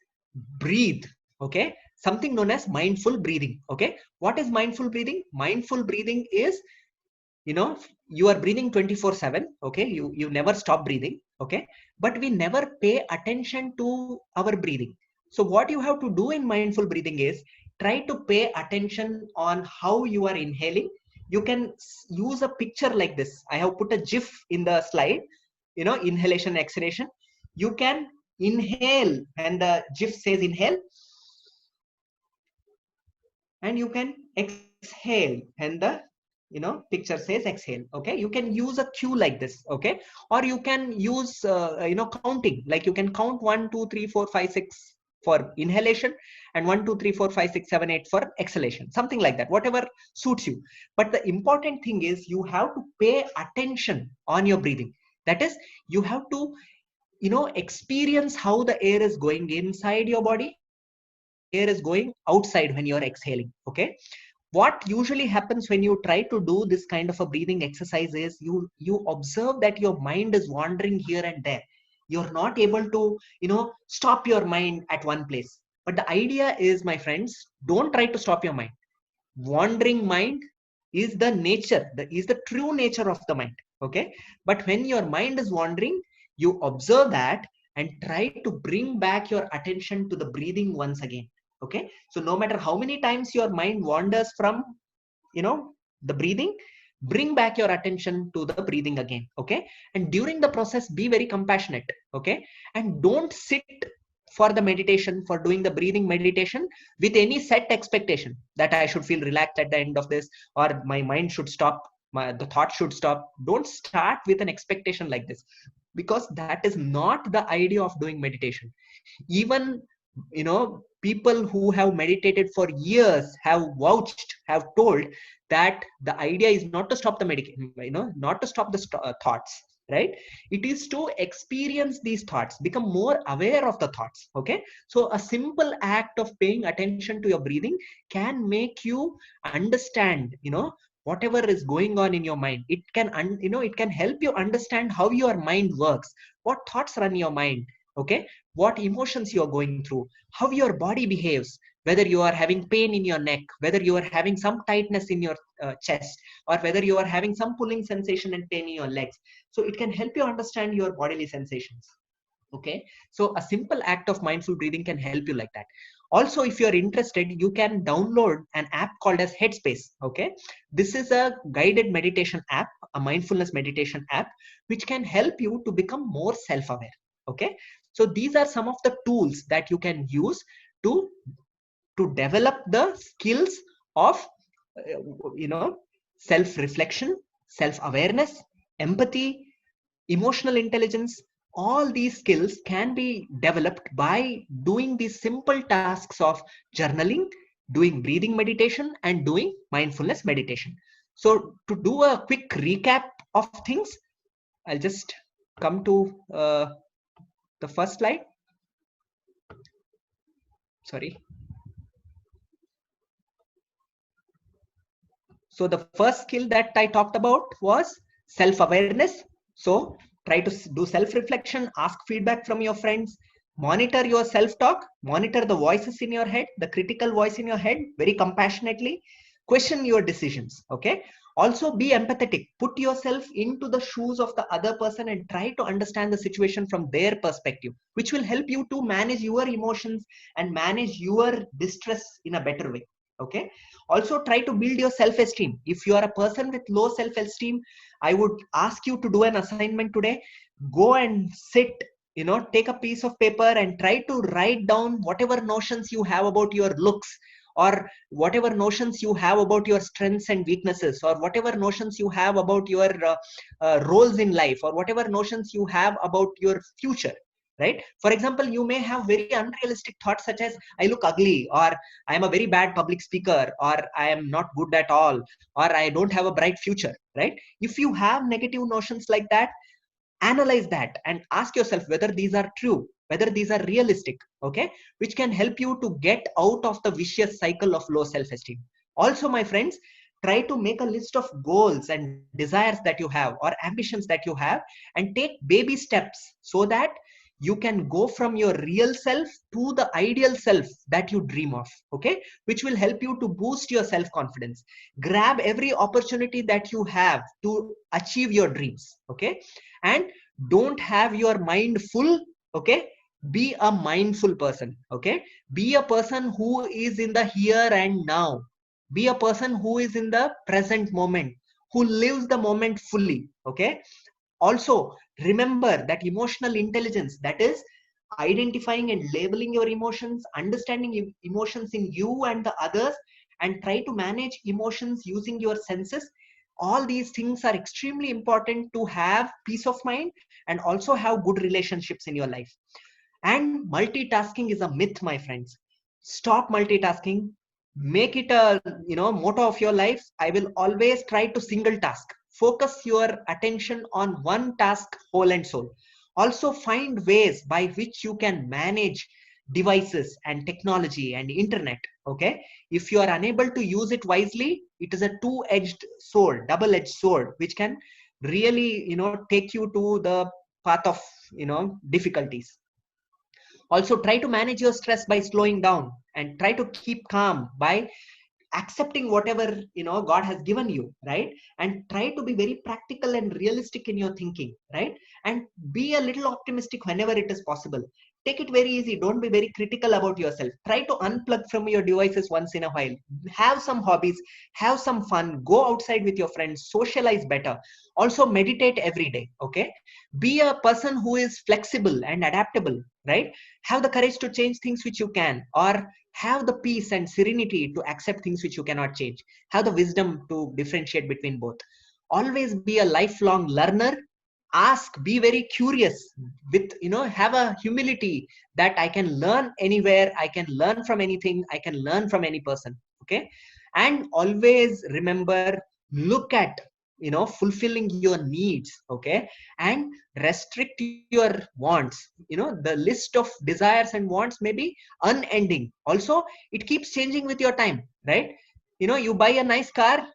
breathe, okay, something known as mindful breathing. Okay, what is mindful breathing? Mindful breathing is you are breathing 24/7, okay, you never stop breathing, okay, but we never pay attention to our breathing. So what you have to do in mindful breathing is try to pay attention on how you are inhaling. You can use a picture like this. I have put a gif in the slide, inhalation, exhalation. You can inhale and the gif says inhale, and you can exhale and the picture says exhale. Okay, you can use a cue like this, okay, or you can use counting, like you can count 1 2 3 4 5 6 for inhalation, and 1 2 3 4 5 6 7 8 for exhalation, something like that, whatever suits you. But the important thing is you have to pay attention on your breathing. That is, you have to experience how the air is going inside your body, air is going outside when you're exhaling. Okay, what usually happens when you try to do this kind of a breathing exercise is you observe that your mind is wandering here and there. You're not able to stop your mind at one place. But the idea is, my friends, don't try to stop your mind. Wandering mind is the nature, is the true nature of the mind. Okay, but when your mind is wandering, you observe that and try to bring back your attention to the breathing once again. Okay, so no matter how many times your mind wanders from the breathing, bring back your attention to the breathing again. Okay, and during the process, be very compassionate. Okay, and don't sit for the meditation, for doing the breathing meditation, with any set expectation that I should feel relaxed at the end of this, or my mind should stop, the thought should stop. Don't start with an expectation like this, because that is not the idea of doing meditation. Even people who have meditated for years have vouched, have told that the idea is not to stop the medication, not to stop the thoughts, right? It is to experience these thoughts, become more aware of the thoughts. Okay, so a simple act of paying attention to your breathing can make you understand whatever is going on in your mind. It can it can help you understand how your mind works, what thoughts run your mind. Okay, what emotions you are going through, how your body behaves, whether you are having pain in your neck, whether you are having some tightness in your chest, or whether you are having some pulling sensation and pain in your legs. So it can help you understand your bodily sensations. Okay, so a simple act of mindful breathing can help you like that. Also, if you're interested, you can download an app called as Headspace. Okay, this is a guided meditation app, a mindfulness meditation app, which can help you to become more self-aware. Okay, so these are some of the tools that you can use to develop the skills of self-reflection, self-awareness, empathy, emotional intelligence. All these skills can be developed by doing these simple tasks of journaling, doing breathing meditation, and doing mindfulness meditation. So to do a quick recap of things, I'll just come to the first slide. Sorry. So the first skill that I talked about was self-awareness. So try to do self-reflection, ask feedback from your friends, monitor your self-talk, monitor the voices in your head, the critical voice in your head very compassionately, question your decisions. Okay. Also be empathetic, put yourself into the shoes of the other person and try to understand the situation from their perspective, which will help you to manage your emotions and manage your distress in a better way. Okay. Also try to build your self-esteem. If you are a person with low self-esteem, I would ask you to do an assignment today. Go and sit, take a piece of paper and try to write down whatever notions you have about your looks, or whatever notions you have about your strengths and weaknesses, or whatever notions you have about your roles in life, or whatever notions you have about your future. Right? For example, you may have very unrealistic thoughts such as I look ugly, or I am a very bad public speaker, or I am not good at all, or I don't have a bright future. Right? If you have negative notions like that, analyze that and ask yourself whether these are true, whether these are realistic. Okay, which can help you to get out of the vicious cycle of low self-esteem. Also, my friends, try to make a list of goals and desires that you have or ambitions that you have, and take baby steps so that you can go from your real self to the ideal self that you dream of. Okay, which will help you to boost your self confidence. Grab every opportunity that you have to achieve your dreams. Okay, and don't have your mind full. Okay, be a mindful person. Okay, be a person who is in the here and now. Be a person who is in the present moment, who lives the moment fully. Okay, also remember that emotional intelligence, that is identifying and labeling your emotions, understanding emotions in you and the others, and try to manage emotions using your senses. All these things are extremely important to have peace of mind and also have good relationships in your life. And multitasking is a myth, my friends. Stop multitasking. Make it a motto of your life. I will always try to single task. Focus your attention on one task whole and soul. Also find ways by which you can manage devices and technology and internet. Okay, if you are unable to use it wisely, it is a two-edged sword, double-edged sword, which can really take you to the path of difficulties. Also try to manage your stress by slowing down, and try to keep calm by accepting whatever God has given you. Right? And try to be very practical and realistic in your thinking. Right? And be a little optimistic whenever it is possible. Take it very easy. Don't be very critical about yourself. Try to unplug from your devices once in a while. Have some hobbies, have some fun, go outside with your friends, socialize better. Also meditate every day. Okay, be a person who is flexible and adaptable. Right? Have the courage to change things which you can, or have the peace and serenity to accept things which you cannot change. Have the wisdom to differentiate between both. Always be a lifelong learner. Ask, be very curious, with have a humility that I can learn anywhere, I can learn from anything, I can learn from any person. Okay, and always remember, look at fulfilling your needs. Okay, and restrict your wants. The list of desires and wants may be unending. Also, it keeps changing with your time. Right? You buy a nice car,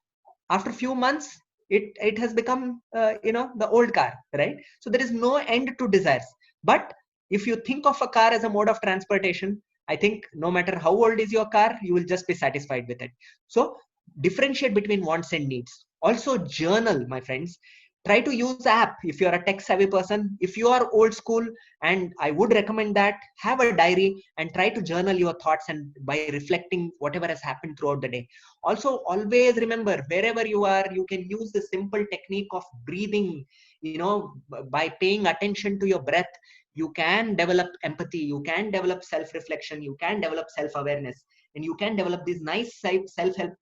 after few months it has become the old car. Right? So there is no end to desires. But if you think of a car as a mode of transportation, I think no matter how old is your car, you will just be satisfied with it. So differentiate between wants and needs. Also journal, my friends. Try to use app if you're a tech savvy person. If you are old school, and I would recommend that, have a diary and try to journal your thoughts, and by reflecting whatever has happened throughout the day. Also always remember, wherever you are, you can use the simple technique of breathing. By paying attention to your breath, you can develop empathy, you can develop self reflection, you can develop self awareness, and you can develop these nice self help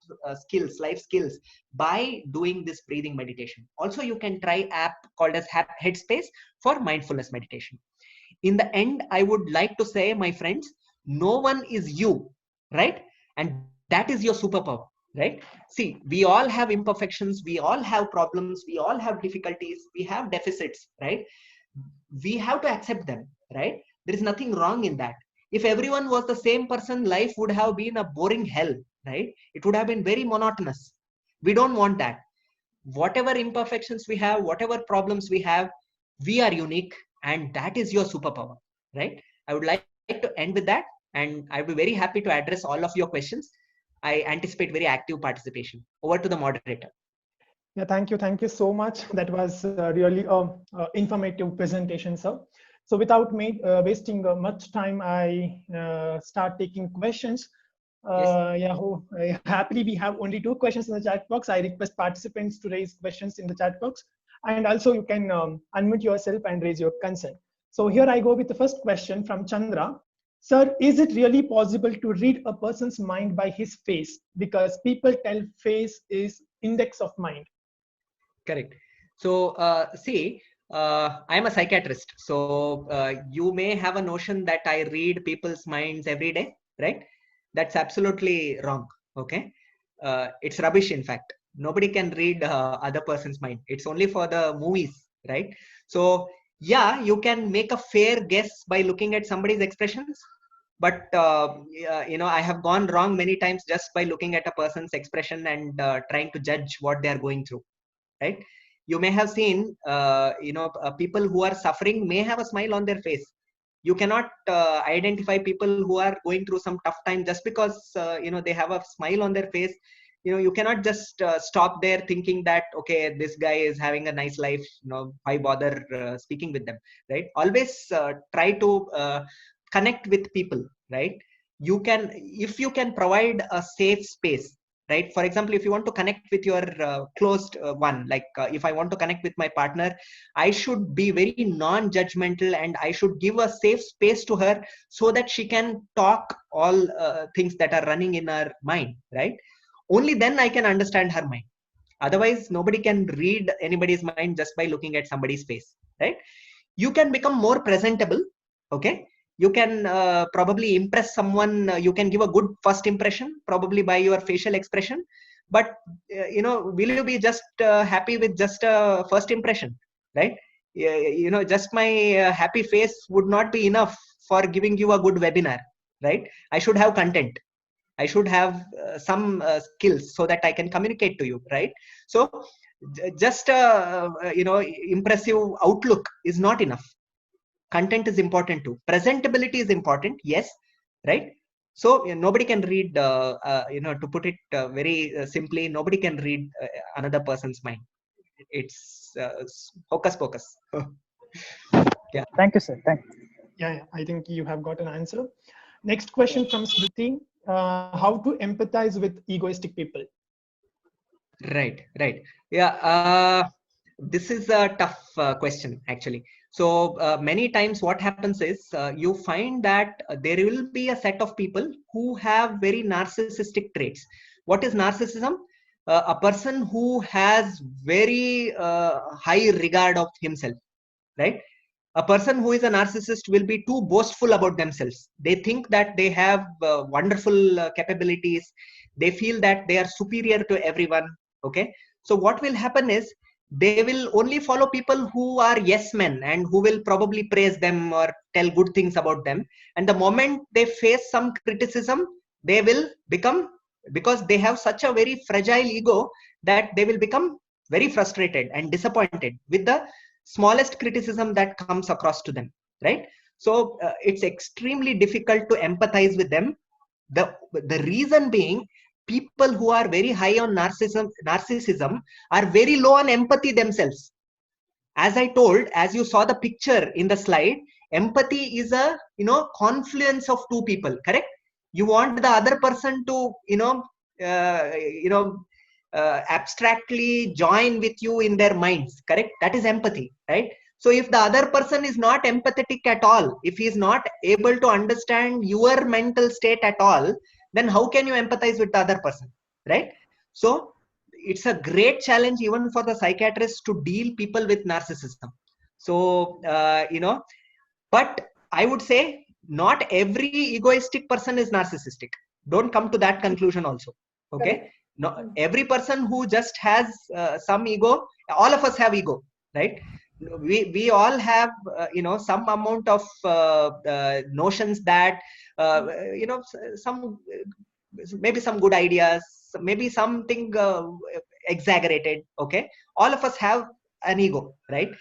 skills, life skills, by doing this breathing meditation. Also, you can try app called as Headspace for mindfulness meditation. In the end, I would like to say, my friends, no one is you. Right? And that is your superpower. right? See, we all have imperfections, we all have problems, we all have difficulties, we have deficits, right? We have to accept them, right? There is nothing wrong in that. If everyone was the same person, life would have been a boring hell, right? It would have been very monotonous. We don't want that. Whatever imperfections we have, whatever problems we have, we are unique, and that is your superpower, right? I would like to end with that, and I'd be very happy to address all of your questions. I anticipate very active participation. Over to the moderator. Yeah, thank you. Thank you so much. That was really informative presentation, sir. So without wasting much time, I start taking questions. Yeah, happily we have only 2 questions in the chat box. I request participants to raise questions in the chat box. And also you can unmute yourself and raise your concern. So here I go with the first question from Chandra. Sir, is it really possible to read a person's mind by his face? Because people tell face is index of mind. Correct. So see, I am a psychiatrist. So you may have a notion that I read people's minds every day, right? That's absolutely wrong. Okay. It's rubbish, in fact. Nobody can read other person's mind. It's only for the movies, right? So yeah, you can make a fair guess by looking at somebody's expressions. But I have gone wrong many times just by looking at a person's expression and trying to judge what they are going through, right? You may have seen people who are suffering may have a smile on their face. You cannot identify people who are going through some tough time just because they have a smile on their face. You cannot just stop there thinking that, okay, this guy is having a nice life, why bother speaking with them, right? Always try to connect with people, right? If you can provide a safe space, right? For example, if you want to connect with your closed one, like if I want to connect with my partner, I should be very non-judgmental and I should give a safe space to her so that she can talk all things that are running in her mind, right? Only then I can understand her mind. Otherwise, nobody can read anybody's mind just by looking at somebody's face, right? You can become more presentable, okay? You can probably impress someone. You can give a good first impression probably by your facial expression, but will you be just happy with just a first impression, right? Just my happy face would not be enough for giving you a good webinar, right? I should have content, I should have some skills so that I can communicate to you, right? So just impressive outlook is not enough. Content is important too. Presentability is important, yes, right? So nobody can read to put it very simply, nobody can read another person's mind. It's hocus pocus. Yeah, thank you, sir. Thank you. Yeah, I think you have got an answer. Next question from Smriti. How to empathize with egoistic people? Right. Yeah, this is a tough question actually. So many times what happens is you find that there will be a set of people who have very narcissistic traits. What is narcissism? A person who has very high regard of himself, right? A person who is a narcissist will be too boastful about themselves. They think that they have wonderful capabilities. They feel that they are superior to everyone. Okay. So what will happen is they will only follow people who are yes men and who will probably praise them or tell good things about them. And the moment they face some criticism, they will become, because they have such a very fragile ego, that they will become very frustrated and disappointed with the smallest criticism that comes across to them, right? So it's extremely difficult to empathize with them. The reason being, people who are very high on narcissism are very low on empathy themselves. As I told, as you saw the picture in the slide, empathy is a confluence of two people, correct? You want the other person to abstractly join with you in their minds, correct? That is empathy, right? So if the other person is not empathetic at all, if he is not able to understand your mental state at all, then how can you empathize with the other person, right? So it's a great challenge even for the psychiatrists to deal people with narcissism. So but I would say not every egoistic person is narcissistic. Don't come to that conclusion also, okay? No, every person who just has some ego, all of us have ego, right? We all have some amount of notions that some maybe some good ideas, maybe something exaggerated. Okay, all of us have an ego, right?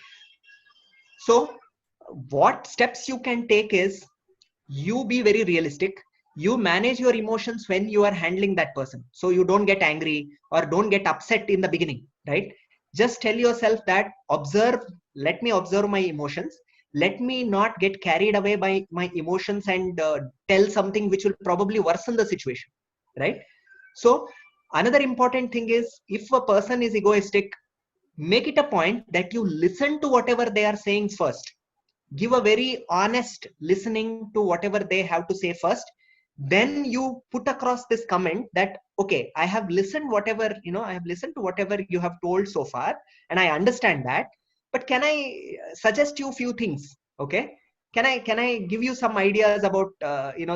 So what steps you can take is, you be very realistic. You manage your emotions when you are handling that person, so you don't get angry or don't get upset in the beginning, right? Just tell yourself that, let me observe my emotions, let me not get carried away by my emotions and tell something which will probably worsen the situation, right? So another important thing is, if a person is egoistic, make it a point that you listen to whatever they are saying first. Give a very honest listening to whatever they have to say first. Then you put across this comment that, okay, I have listened I have listened to whatever you have told so far, and I understand that, but can I suggest you few things? Okay, can I give you some ideas about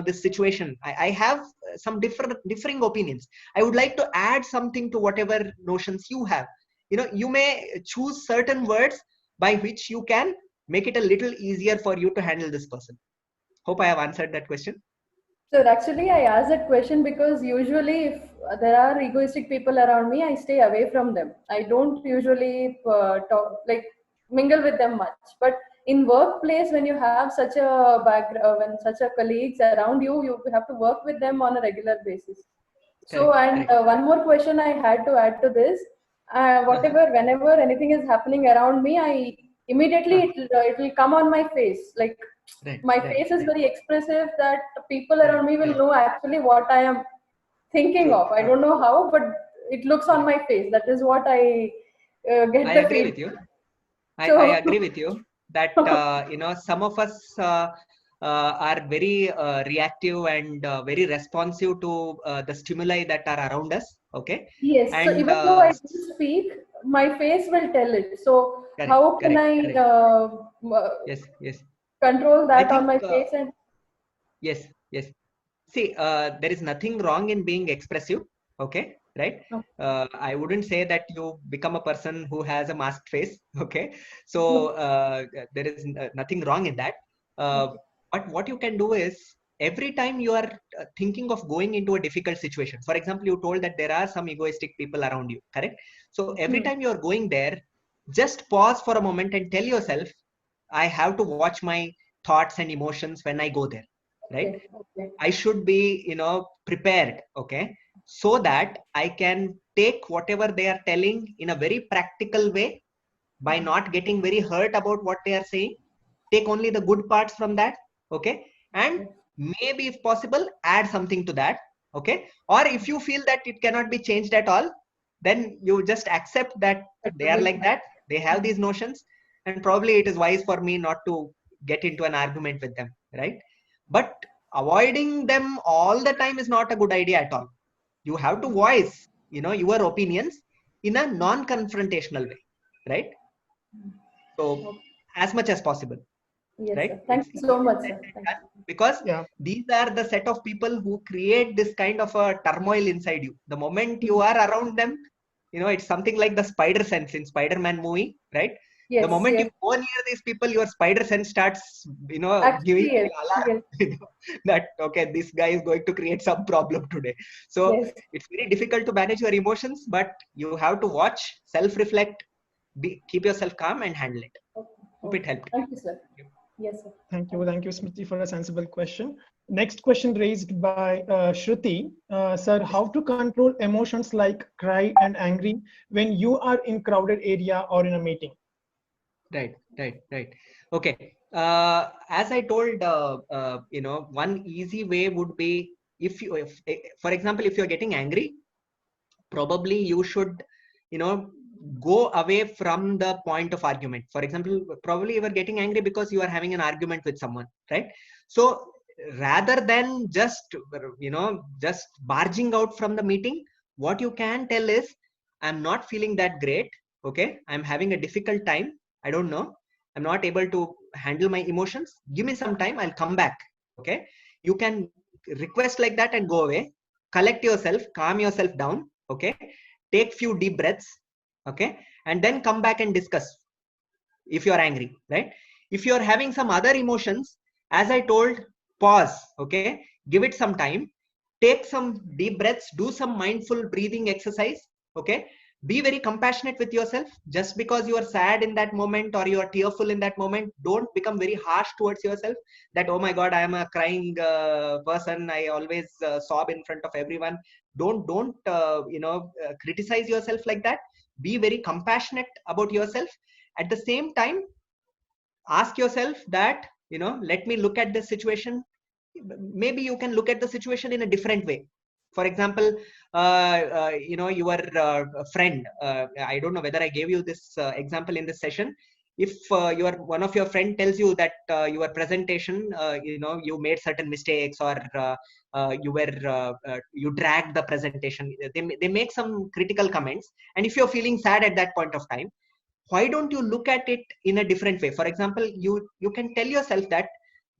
this situation? I have some differing opinions. I would like to add something to whatever notions you have. You may choose certain words by which you can make it a little easier for you to handle this person. Hope I have answered that question. So actually, I asked that question because usually, if there are egoistic people around me, I stay away from them. I don't usually mingle with them much. But in workplace, when you have such a background, when such a colleagues around you, you have to work with them on a regular basis. So, and one more question I had to add to this: whenever anything is happening around me, I immediately it will come on my face. Like my face is very expressive, that people around me will know actually what I am thinking of. I don't know how, but it looks on my face. That is what I get. I the agree feel. with you. So, I agree with you that some of us are very reactive and very responsive to the stimuli that are around us. Okay. yes. And So even though I don't speak, my face will tell it. So how can I yes. control I that on think my face? And yes. See, there is nothing wrong in being expressive. Okay, right? I wouldn't say that you become a person who has a masked face. Okay, so there is nothing wrong in that. But what you can do is, every time you are thinking of going into a difficult situation, for example, you told that there are some egoistic people around you, correct? So every time you are going there, just pause for a moment and tell yourself, I have to watch my thoughts and emotions when I go there, right? okay. I should be, prepared, okay, so that I can take whatever they are telling in a very practical way, by not getting very hurt about what they are saying. Take only the good parts from that, okay, and maybe if possible, add something to that, okay. Or if you feel that it cannot be changed at all, then you just accept that they are like that, they have these notions, and probably it is wise for me not to get into an argument with them, right? But avoiding them all the time is not a good idea at all. You have to voice your opinions in a non-confrontational way, right? So as much as possible, Yes, right? sir. Thank you so much, sir. Because Yeah. these are the set of people who create this kind of a turmoil inside you. The moment you are around them, it's something like the spider sense in Spider-Man movie, right? Yes, The moment yes. you go near these people, your spider sense starts, Actually, giving yes, alarm, yes, that, okay, this guy is going to create some problem today. So yes. it's very difficult to manage your emotions, but you have to watch, self-reflect, keep yourself calm and handle it. Hope it helped. Thank you, sir. Yes, sir. Thank you, Smriti, for a sensible question. Next question raised by Shruti. Sir, how to control emotions like cry and angry when you are in crowded area or in a meeting? Right. Okay. As I told, one easy way would be, for example, if you're getting angry, probably you should, go away from the point of argument. For example, probably you are getting angry because you are having an argument with someone, right? So rather than just barging out from the meeting, what you can tell is, I'm not feeling that great. Okay, I'm having a difficult time. I don't know, I'm not able to handle my emotions. Give me some time, I'll come back. Okay, you can request like that and go away. Collect yourself, calm yourself down, Okay, take few deep breaths. Okay, and then come back and discuss. If you are angry, right? If you are having some other emotions, as I told, pause. Okay, give it some time, take some deep breaths, do some mindful breathing exercise. Okay, be very compassionate with yourself. Just because you are sad in that moment or you are tearful in that moment, don't become very harsh towards yourself, that oh my god, I am a crying person, I always sob in front of everyone. Don't criticize yourself like that. Be very compassionate about yourself. At the same time, ask yourself that, let me look at the situation. Maybe you can look at the situation in a different way. For example, your friend, I don't know whether I gave you this example in this session. If one of your friend tells you that your presentation, you made certain mistakes, or you dragged the presentation, they make some critical comments, and if you're feeling sad at that point of time, why don't you look at it in a different way? For example, you can tell yourself that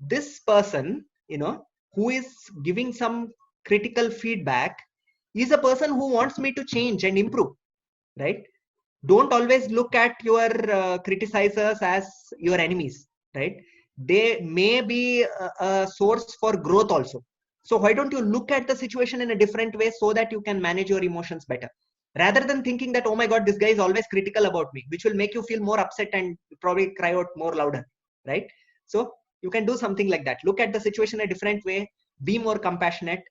this person, who is giving some critical feedback, is a person who wants me to change and improve, right? Don't always look at your criticizers as your enemies, right? They may be a source for growth also. So why don't you look at the situation in a different way, so that you can manage your emotions better, rather than thinking that, oh my god, this guy is always critical about me, which will make you feel more upset and probably cry out more louder, right? So you can do something like that. Look at the situation a different way, be more compassionate,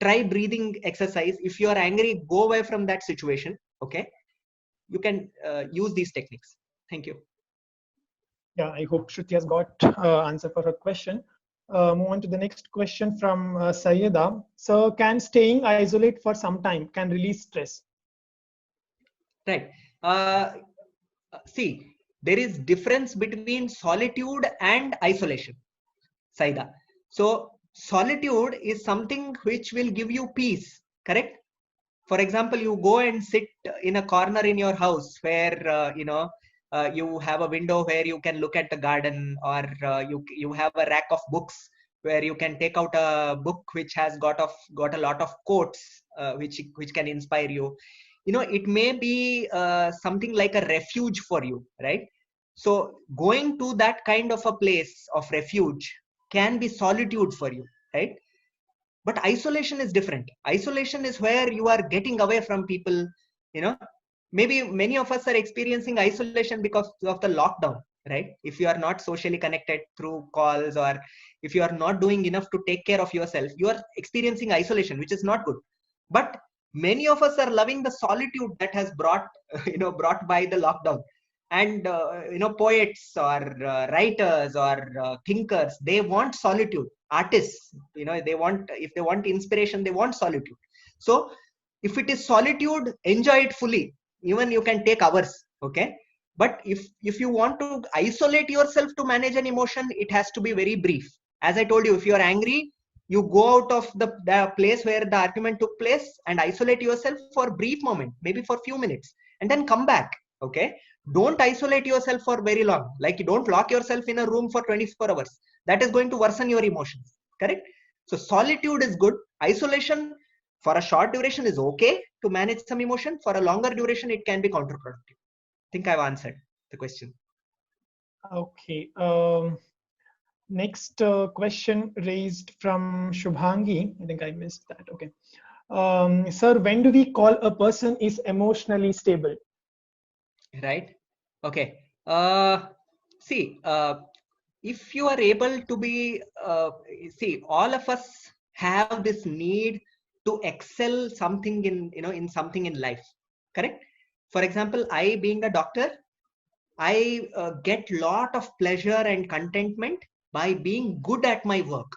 try breathing exercise. If you are angry, go away from that situation. Okay, you can use these techniques. Thank you. Yeah, I hope Shruti has got answer for her question. Move on to the next question from Sayeda. So, can staying isolate for some time can release stress? Right. See, there is difference between solitude and isolation, Saida. So solitude is something which will give you peace, correct? For example, you go and sit in a corner in your house where you have a window where you can look at the garden, or you have a rack of books where you can take out a book which has got a lot of quotes which can inspire you. It may be something like a refuge for you, right? So going to that kind of a place of refuge can be solitude for you, right? But isolation is different. Isolation is where you are getting away from people. Maybe many of us are experiencing isolation because of the lockdown, right? If you are not socially connected through calls, or if you are not doing enough to take care of yourself, you are experiencing isolation, which is not good. But many of us are loving the solitude that has brought by the lockdown. And poets or writers or thinkers, they want solitude. Artists, if they want inspiration, they want solitude. So if it is solitude, enjoy it fully. Even you can take hours. Okay, but if you want to isolate yourself to manage an emotion, it has to be very brief. As I told you, if you are angry, you go out of the place where the argument took place and isolate yourself for a brief moment, maybe for a few minutes, and then come back. Okay, don't isolate yourself for very long. Like, you don't lock yourself in a room for 24 hours. That is going to worsen your emotions, correct? So solitude is good. Isolation for a short duration is okay to manage some emotion. For a longer duration, it can be counterproductive. I think I've answered the question. Okay. Next question raised from Shubhangi. I think I missed that. Okay. Sir, when do we call a person is emotionally stable? Right. Okay. See, if you are able to be, all of us have this need to excel something in something in life, correct? For example, I being a doctor, I get lot of pleasure and contentment by being good at my work,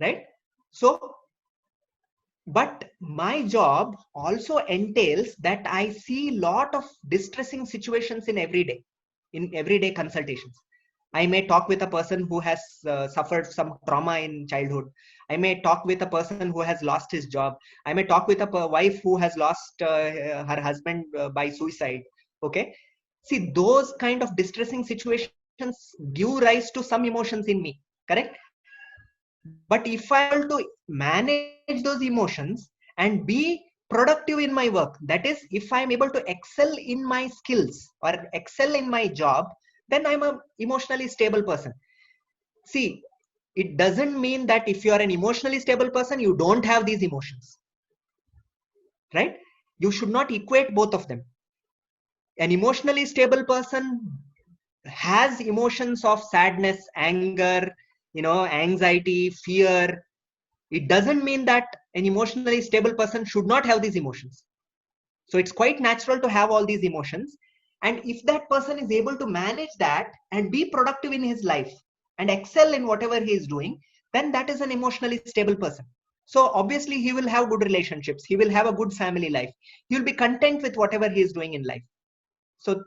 right? So, but my job also entails that I see lot of distressing situations in everyday consultations. I may talk with a person who has suffered some trauma in childhood. I may talk with a person who has lost his job. I may talk with a wife who has lost her husband by suicide. Okay, see, those kind of distressing situations give rise to some emotions in me, correct? But if I am able to manage those emotions and be productive in my work. That is, if I'm able to excel in my skills or excel in my job, then I'm an emotionally stable person. See, it doesn't mean that if you are an emotionally stable person, you don't have these emotions, right? You should not equate both of them. An emotionally stable person has emotions of sadness, anger, anxiety, fear. It doesn't mean that an emotionally stable person should not have these emotions. So it's quite natural to have all these emotions. And if that person is able to manage that and be productive in his life and excel in whatever he is doing, then that is an emotionally stable person. So obviously he will have good relationships. He will have a good family life. He will be content with whatever he is doing in life. So,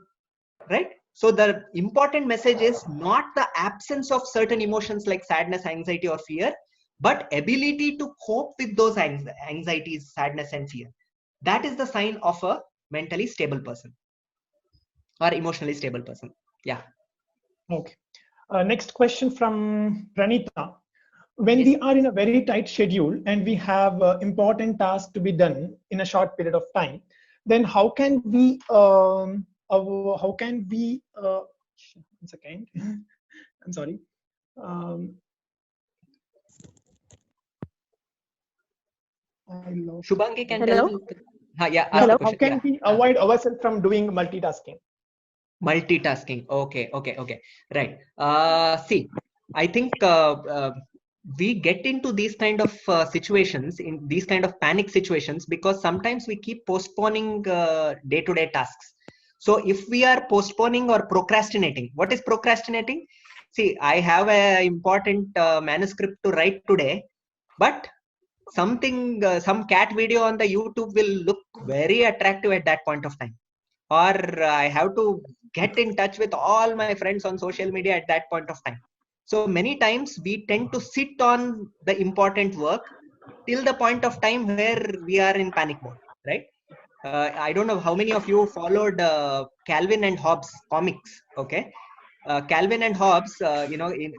right? So the important message is not the absence of certain emotions like sadness, anxiety, or fear, but ability to cope with those anxieties, sadness, and fear. That is the sign of a mentally stable person or emotionally stable person. Yeah. Okay. Next question from Pranita. When we are in a very tight schedule and we have important tasks to be done in a short period of time, then how can we one second. I'm sorry. Shubhangi can Hello? tell. Yeah. Hello. How can we avoid ourselves from doing multitasking? Multitasking. Okay. Right. See, I think we get into these kind of situations, in these kind of panic situations, because sometimes we keep postponing day-to-day tasks. So if we are postponing or procrastinating, what is procrastinating? See, I have an important manuscript to write today, but some cat video on the YouTube will look very attractive at that point of time, or I have to get in touch with all my friends on social media at that point of time. So many times we tend to sit on the important work till the point of time where we are in panic mode, right? I don't know how many of you followed Calvin and Hobbes comics. Okay. Calvin and Hobbes,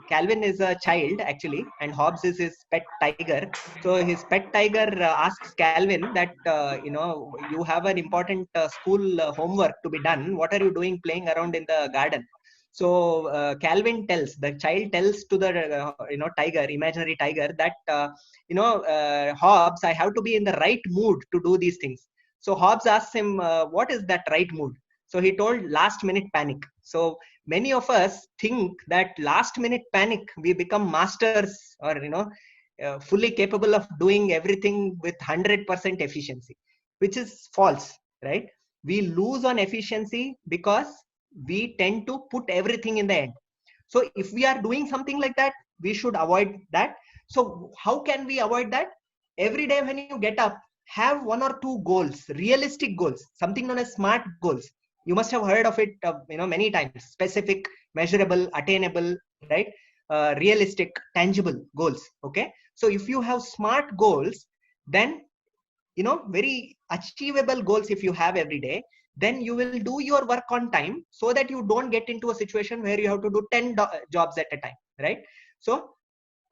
Calvin is a child actually, and Hobbes is his pet tiger. So his pet tiger asks Calvin that, you have an important school homework to be done. What are you doing playing around in the garden? So Calvin the child tells to the, tiger, imaginary tiger, that, Hobbes, I have to be in the right mood to do these things. So Hobbes asks him, what is that right mood? So he told, last minute panic. So many of us think that last minute panic, we become masters, or fully capable of doing everything with 100% efficiency, which is false, right? We lose on efficiency because we tend to put everything in the end. So if we are doing something like that, we should avoid that. So how can we avoid that? Every day when you get up, have one or two goals, realistic goals, something known as SMART goals. You must have heard of it, many times. Specific, measurable, attainable, right? Realistic, tangible goals. Okay. So if you have SMART goals, then, very achievable goals, if you have every day, then you will do your work on time, so that you don't get into a situation where you have to do 10 jobs at a time, right? So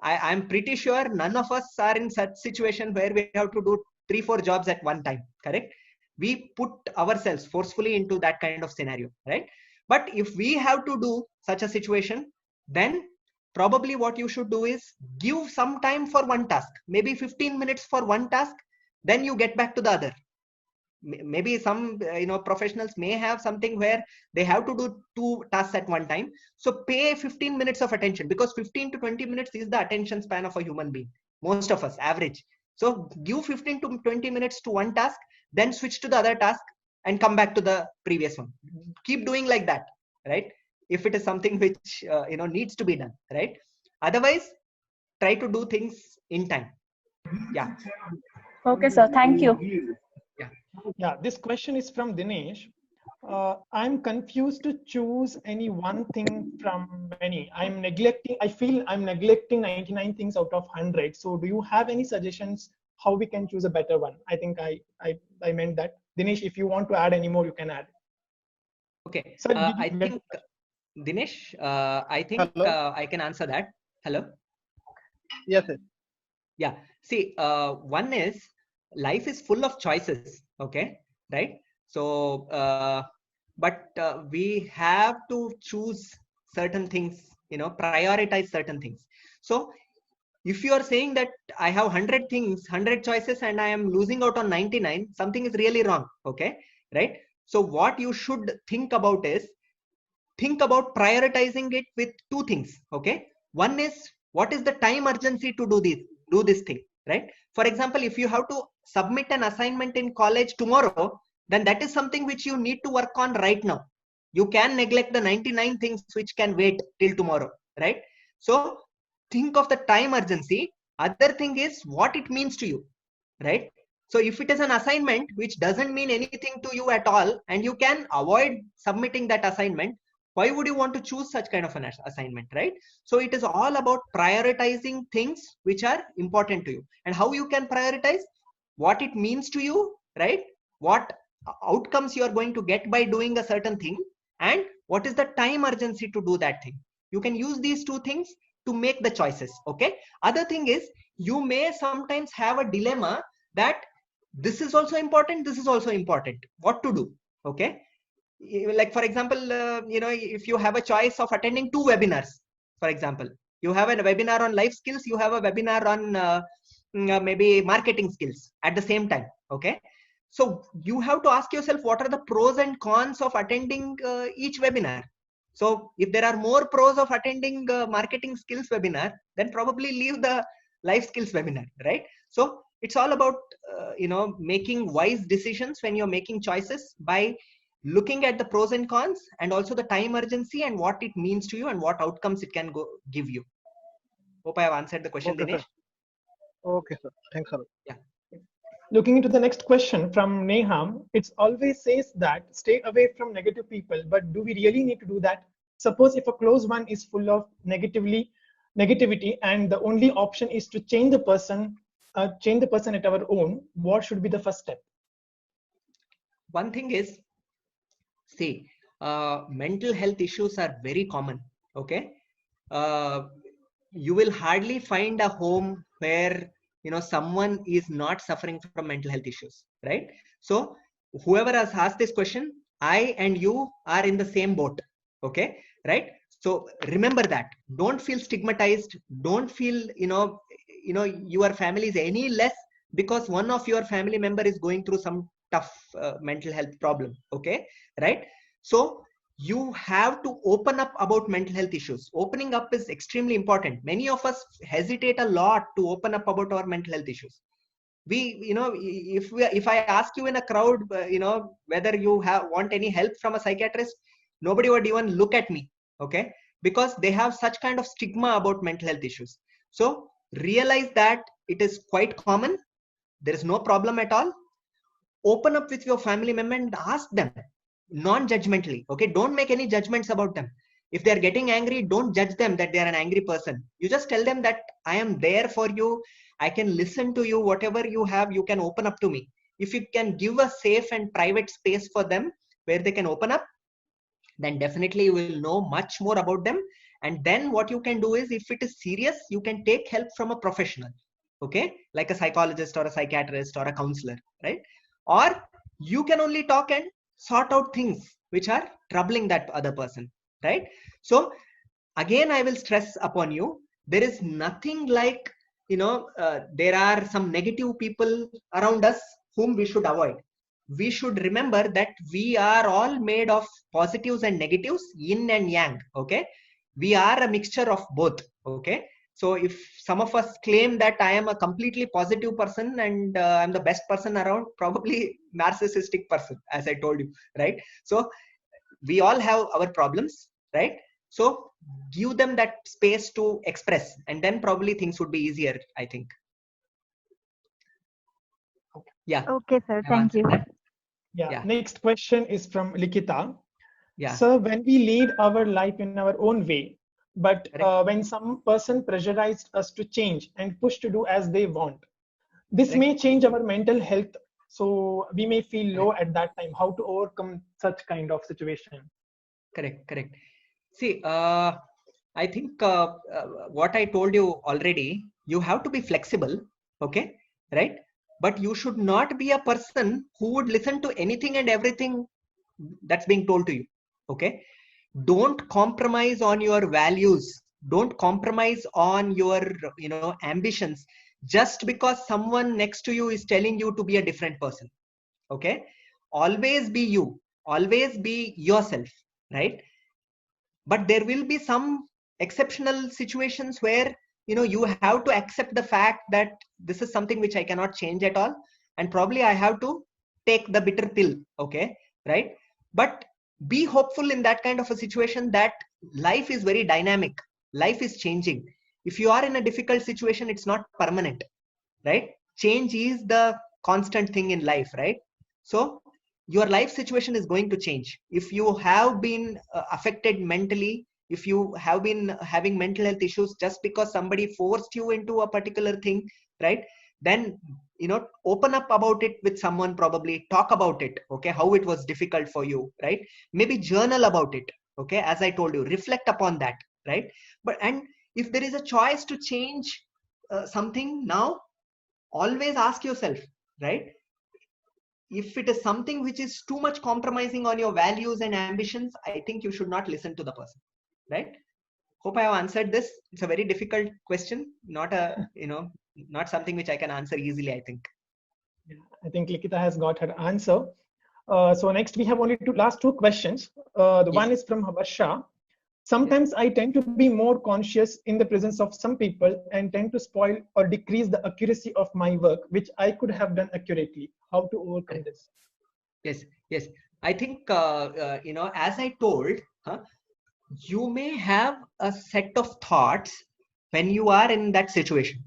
I'm pretty sure none of us are in such situation where we have to do 3-4 jobs at one time, correct? We put ourselves forcefully into that kind of scenario, right? But if we have to do such a situation, then probably what you should do is give some time for one task, maybe 15 minutes for one task, then you get back to the other. Maybe some professionals may have something where they have to do 2 tasks at one time. So pay 15 minutes of attention, because 15 to 20 minutes is the attention span of a human being, most of us, average. So give 15 to 20 minutes to one task, then switch to the other task and come back to the previous one. Keep doing like that, right? If it is something which needs to be done, right? Otherwise, try to do things in time. Yeah. Okay, sir. Thank you. Yeah, this question is from Dinesh. I'm confused to choose any one thing from many. I feel I'm neglecting 99 things out of 100. So do you have any suggestions how we can choose a better one? I think I meant that. Dinesh, if you want to add any more, you can add. Okay. I think, Dinesh, I think I can answer that. Hello? Yes, sir. Yeah. See, one is, life is full of choices, okay, right? So we have to choose certain things, prioritize certain things. So if you are saying that I have 100 things, 100 choices, and I am losing out on 99, something is really wrong, okay, right? So what you should think about is, think about prioritizing it with two things, okay? One is, what is the time urgency to do this thing, right? For example, if you have to submit an assignment in college tomorrow, then that is something which you need to work on right now. You can neglect the 99 things which can wait till tomorrow, right? So think of the time urgency. Other thing is what it means to you, right? So if it is an assignment which doesn't mean anything to you at all, and you can avoid submitting that assignment, why would you want to choose such kind of an assignment, right? So it is all about prioritizing things which are important to you. And how you can prioritize? What it means to you, right? What outcomes you are going to get by doing a certain thing, and what is the time urgency to do that thing. You can use these two things to make the choices, okay? Other thing is, you may sometimes have a dilemma that this is also important, this is also important, what to do, okay? Like for example, if you have a choice of attending two webinars, for example, you have a webinar on life skills, you have a webinar on maybe marketing skills at the same time, okay? So you have to ask yourself, what are the pros and cons of attending each webinar? So if there are more pros of attending marketing skills webinar, then probably leave the life skills webinar, right? So it's all about making wise decisions when you're making choices by looking at the pros and cons, and also the time urgency and what it means to you and what outcomes it can give you. Hope I have answered the question, Okay, Dinesh. sir. Okay, sir. Thanks a lot. Yeah. Looking into the next question from Neham, it always says that stay away from negative people, but do we really need to do that? Suppose if a close one is full of negativity, and the only option is to change the person at our own, what should be the first step? One thing is, see, mental health issues are very common, okay? You will hardly find a home where someone is not suffering from mental health issues, right? So whoever has asked this question, I and you are in the same boat, okay, right? So remember that. Don't feel stigmatized. Don't feel your family is any less because one of your family member is going through some tough mental health problem, okay, right? So you have to open up about mental health issues. Opening up is extremely important. Many of us hesitate a lot to open up about our mental health issues. If I ask you in a crowd, whether you want any help from a psychiatrist, nobody would even look at me, okay, because they have such kind of stigma about mental health issues. So realize that it is quite common. There is no problem at all. Open up with your family member and ask them non-judgmentally, okay? Don't make any judgments about them. If they're getting angry, don't judge them that they're an angry person. You just tell them that I am there for you. I can listen to you. Whatever you have, you can open up to me. If you can give a safe and private space for them where they can open up, then definitely you will know much more about them. And then what you can do is, if it is serious, you can take help from a professional, okay, like a psychologist or a psychiatrist or a counselor, right? Or you can only talk and sort out things which are troubling that other person, right? So again, I will stress upon you, there is nothing like there are some negative people around us whom we should avoid. We should remember that we are all made of positives and negatives, yin and yang, okay? We are a mixture of both, okay? So if some of us claim that I am a completely positive person and I'm the best person around, probably narcissistic person, as I told you, right? So we all have our problems, right? So give them that space to express, and then probably things would be easier, I think. Yeah. Okay, sir. I've Thank you. answered that. Yeah. Next question is from Likita. Yeah. So when we lead our life in our own way, but when some person pressurized us to change and push to do as they want, this may change our mental health. So we may feel low at that time. How to overcome such kind of situation? Correct. See, I think what I told you already, you have to be flexible, okay, right? but you should not be a person who would listen to anything and everything that's being told to you. Okay, don't compromise on your values, don't compromise on your ambitions just because someone next to you is telling you to be a different person. Okay, always be you, always be yourself, right? But there will be some exceptional situations where you have to accept the fact that this is something which I cannot change at all, and probably I have to take the bitter pill. Okay, right? But be hopeful in that kind of a situation, that life is very dynamic, life is changing. If you are in a difficult situation, it's not permanent, right? Change is the constant thing in life, right? So your life situation is going to change. If you have been affected mentally, if you have been having mental health issues just because somebody forced you into a particular thing, right? Then open up about it with someone, probably talk about it. Okay, how it was difficult for you, right? Maybe journal about it. Okay, as I told you, reflect upon that, right? But and if there is a choice to change something now, always ask yourself, right? If it is something which is too much compromising on your values and ambitions, I think you should not listen to the person, right? Hope I have answered this. It's a very difficult question, not a not something which I can answer easily, I think. Yeah, I think Likita has got her answer. So next we have only last two questions. The Yes. one is from Habarsha. Sometimes I tend to be more conscious in the presence of some people and tend to spoil or decrease the accuracy of my work, which I could have done accurately. How to overcome this? Yes. I think, as I told, you may have a set of thoughts when you are in that situation.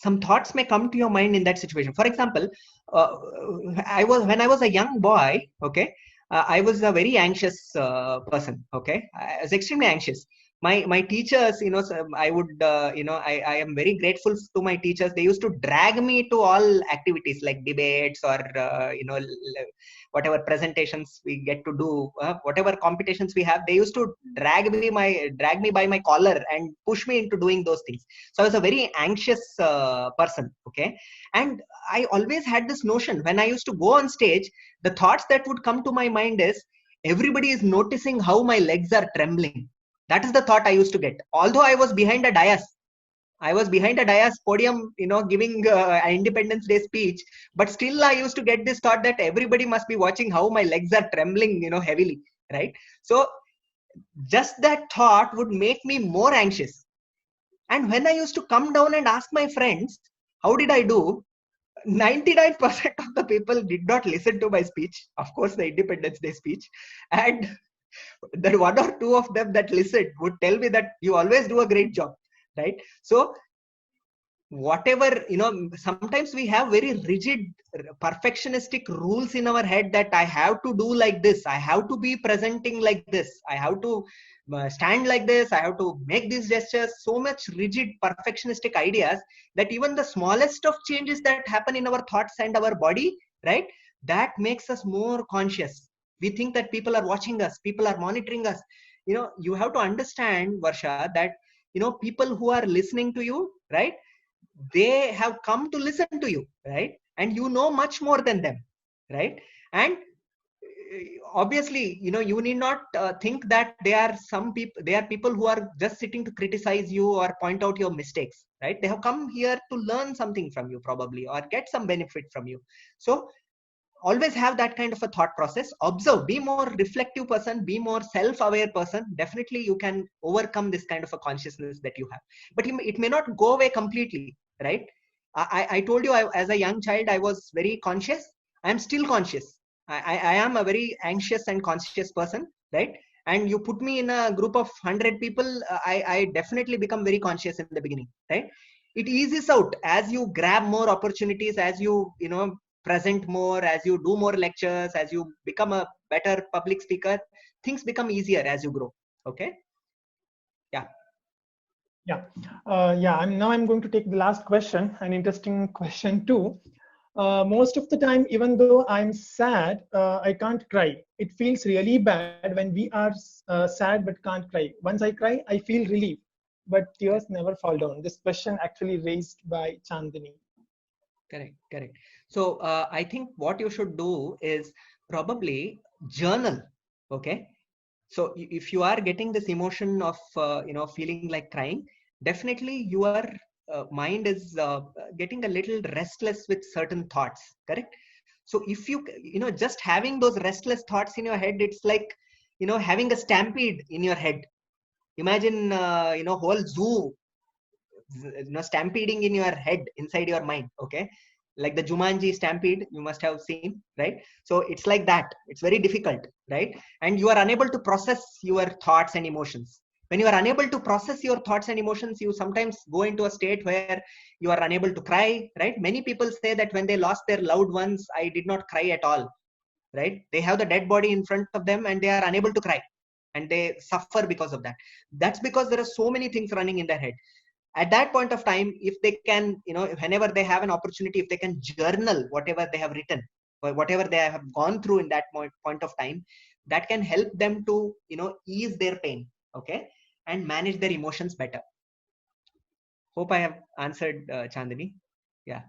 Some thoughts may come to your mind in that situation. For example, when I was a young boy, okay, I was a very anxious person. Okay, I was extremely anxious. My teachers, I would, I am very grateful to my teachers. They used to drag me to all activities like debates or whatever presentations we get to do, whatever competitions we have. They used to drag me by my collar and push me into doing those things. So I was a very anxious person. Okay, and I always had this notion when I used to go on stage. The thoughts that would come to my mind is, everybody is noticing how my legs are trembling. That is the thought I used to get. Although I was behind a dais podium, giving an Independence Day speech, but still I used to get this thought that everybody must be watching how my legs are trembling, heavily, right? So just that thought would make me more anxious. And when I used to come down and ask my friends, how did I do? 99% of the people did not listen to my speech, of course, the Independence Day speech. And that one or two of them that listened would tell me that you always do a great job, right? So whatever, sometimes we have very rigid perfectionistic rules in our head that I have to do like this, I have to be presenting like this, I have to stand like this, I have to make these gestures. So much rigid perfectionistic ideas that even the smallest of changes that happen in our thoughts and our body, right, that makes us more conscious. We think that people are watching us, people are monitoring us. You have to understand, Varsha, that people who are listening to you, right, they have come to listen to you, right? And much more than them, right? And obviously, you need not think that they are people who are just sitting to criticize you or point out your mistakes, right? They have come here to learn something from you, probably, or get some benefit from you. So always have that kind of a thought process. Observe, be more reflective person, be more self-aware person. Definitely you can overcome this kind of a consciousness that you have, but it may not go away completely, right? I told you, as a young child I was very conscious. I am still conscious. I am a very anxious and conscious person, right? And you put me in a group of 100 people, I definitely become very conscious in the beginning, right? It eases out as you grab more opportunities, as you present more, as you do more lectures, as you become a better public speaker. Things become easier as you grow. Okay. Yeah. Now I'm going to take the last question, an interesting question too. Most of the time, even though I'm sad, I can't cry. It feels really bad when we are sad but can't cry. Once I cry, I feel relief, but tears never fall down. This question actually raised by Chandini. Correct. So I think what you should do is probably journal. Okay. So if you are getting this emotion of feeling like crying, definitely your mind is getting a little restless with certain thoughts. Correct. So if you just having those restless thoughts in your head, it's like having a stampede in your head. Imagine whole zoo stampeding in your head, inside your mind. Okay, like the Jumanji stampede, you must have seen, right? So it's like that. It's very difficult, right? And you are unable to process your thoughts and emotions. When you are unable to process your thoughts and emotions, you sometimes go into a state where you are unable to cry, right? Many people say that when they lost their loved ones, I did not cry at all, right? They have the dead body in front of them and they are unable to cry, and they suffer because of that. That's because there are so many things running in their head. At that point of time, if they can, whenever they have an opportunity, if they can journal whatever they have written or whatever they have gone through in that point of time, that can help them to ease their pain, okay, and manage their emotions better. Hope I have answered, Chandani. Yeah.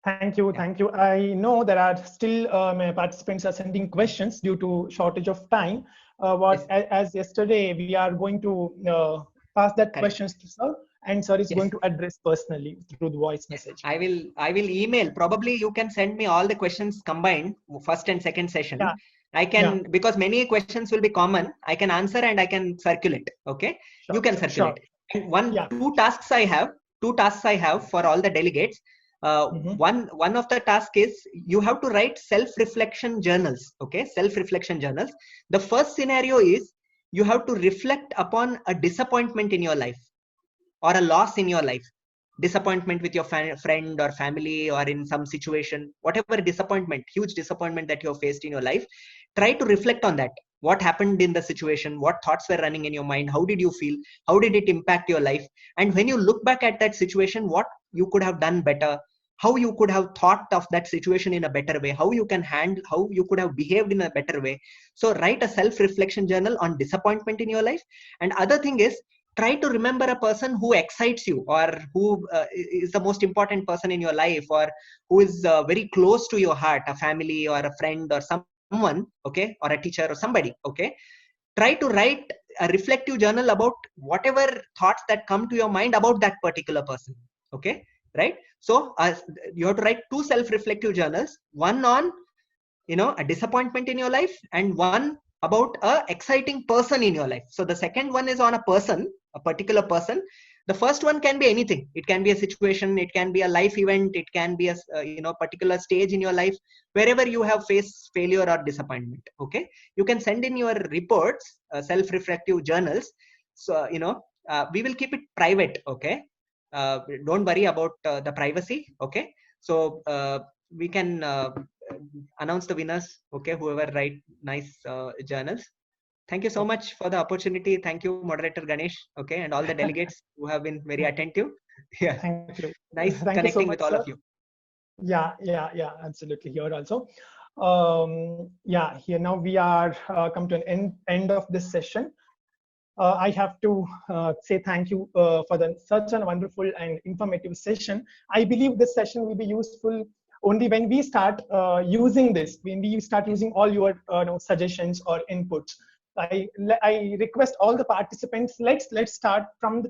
Thank you. I know there are still participants are sending questions due to shortage of time. As yesterday, we are going to pass that questions to sir, and sir is going to address personally through the voice message. I will email. Probably you can send me all the questions combined, first and second session. Yeah. I can, because many questions will be common. I can answer and I can circulate. Okay, you can circulate. And two tasks I have for all the delegates. One of the task is you have to write self-reflection journals. Okay, self-reflection journals. The first scenario is you have to reflect upon a disappointment in your life or a loss in your life. Disappointment with your friend or family, or in some situation, whatever disappointment, huge disappointment that you have faced in your life. Try to reflect on that. What happened in the situation? What thoughts were running in your mind? How did you feel? How did it impact your life? And when you look back at that situation, what you could have done better, how you could have thought of that situation in a better way, how you could have behaved in a better way. So write a self-reflection journal on disappointment in your life. And other thing is, try to remember a person who excites you, or who is the most important person in your life, or who is very close to your heart, a family or a friend or someone, okay, or a teacher or somebody, okay. Try to write a reflective journal about whatever thoughts that come to your mind about that particular person, okay, right? So you have to write two self-reflective journals, one on a disappointment in your life, and one about a exciting person in your life. So the second one is on a person, a particular person. The first one can be anything. It can be a situation, it can be a life event, it can be a particular stage in your life, wherever you have faced failure or disappointment, okay. You can send in your reports, self-reflective journals. So we will keep it private, okay. Don't worry about the privacy, okay. So we can announce the winners, okay, whoever write nice journals. Thank you so much for the opportunity. Thank you, Moderator Ganesh, okay, and all the delegates who have been very attentive. Yeah, thank you. Nice Thank connecting you so much, with all sir. of you. Yeah, absolutely. Here also. Here now we are come to an end of this session. I have to say thank you for such a wonderful and informative session. I believe this session will be useful only when we start using this, when we start using all your suggestions or inputs. I request all the participants, let's start from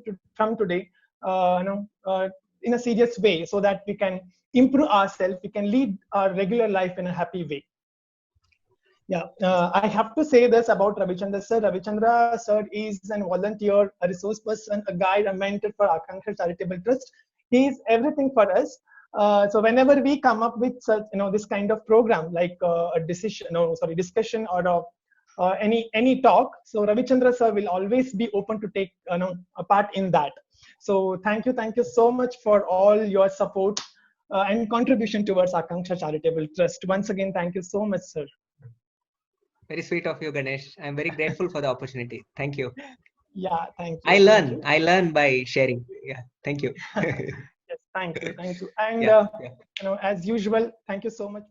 today, in a serious way, so that we can improve ourselves, we can lead our regular life in a happy way. Yeah, I have to say this about Ravichandra sir. Ravichandra sir is a volunteer, a resource person, a guide, a mentor for Akanksha Charitable Trust. He is everything for us. So whenever we come up with such, this kind of program, like a discussion or any talk, so Ravichandra sir will always be open to take a part in that. So thank you so much for all your support and contribution towards Akanksha Charitable Trust. Once again, thank you so much, sir. Very sweet of you, Ganesh. I'm very grateful for the opportunity. Thank you. Yeah, thank you. I learn by sharing. Yeah, thank you. Yes, thank you. And as usual, thank you so much for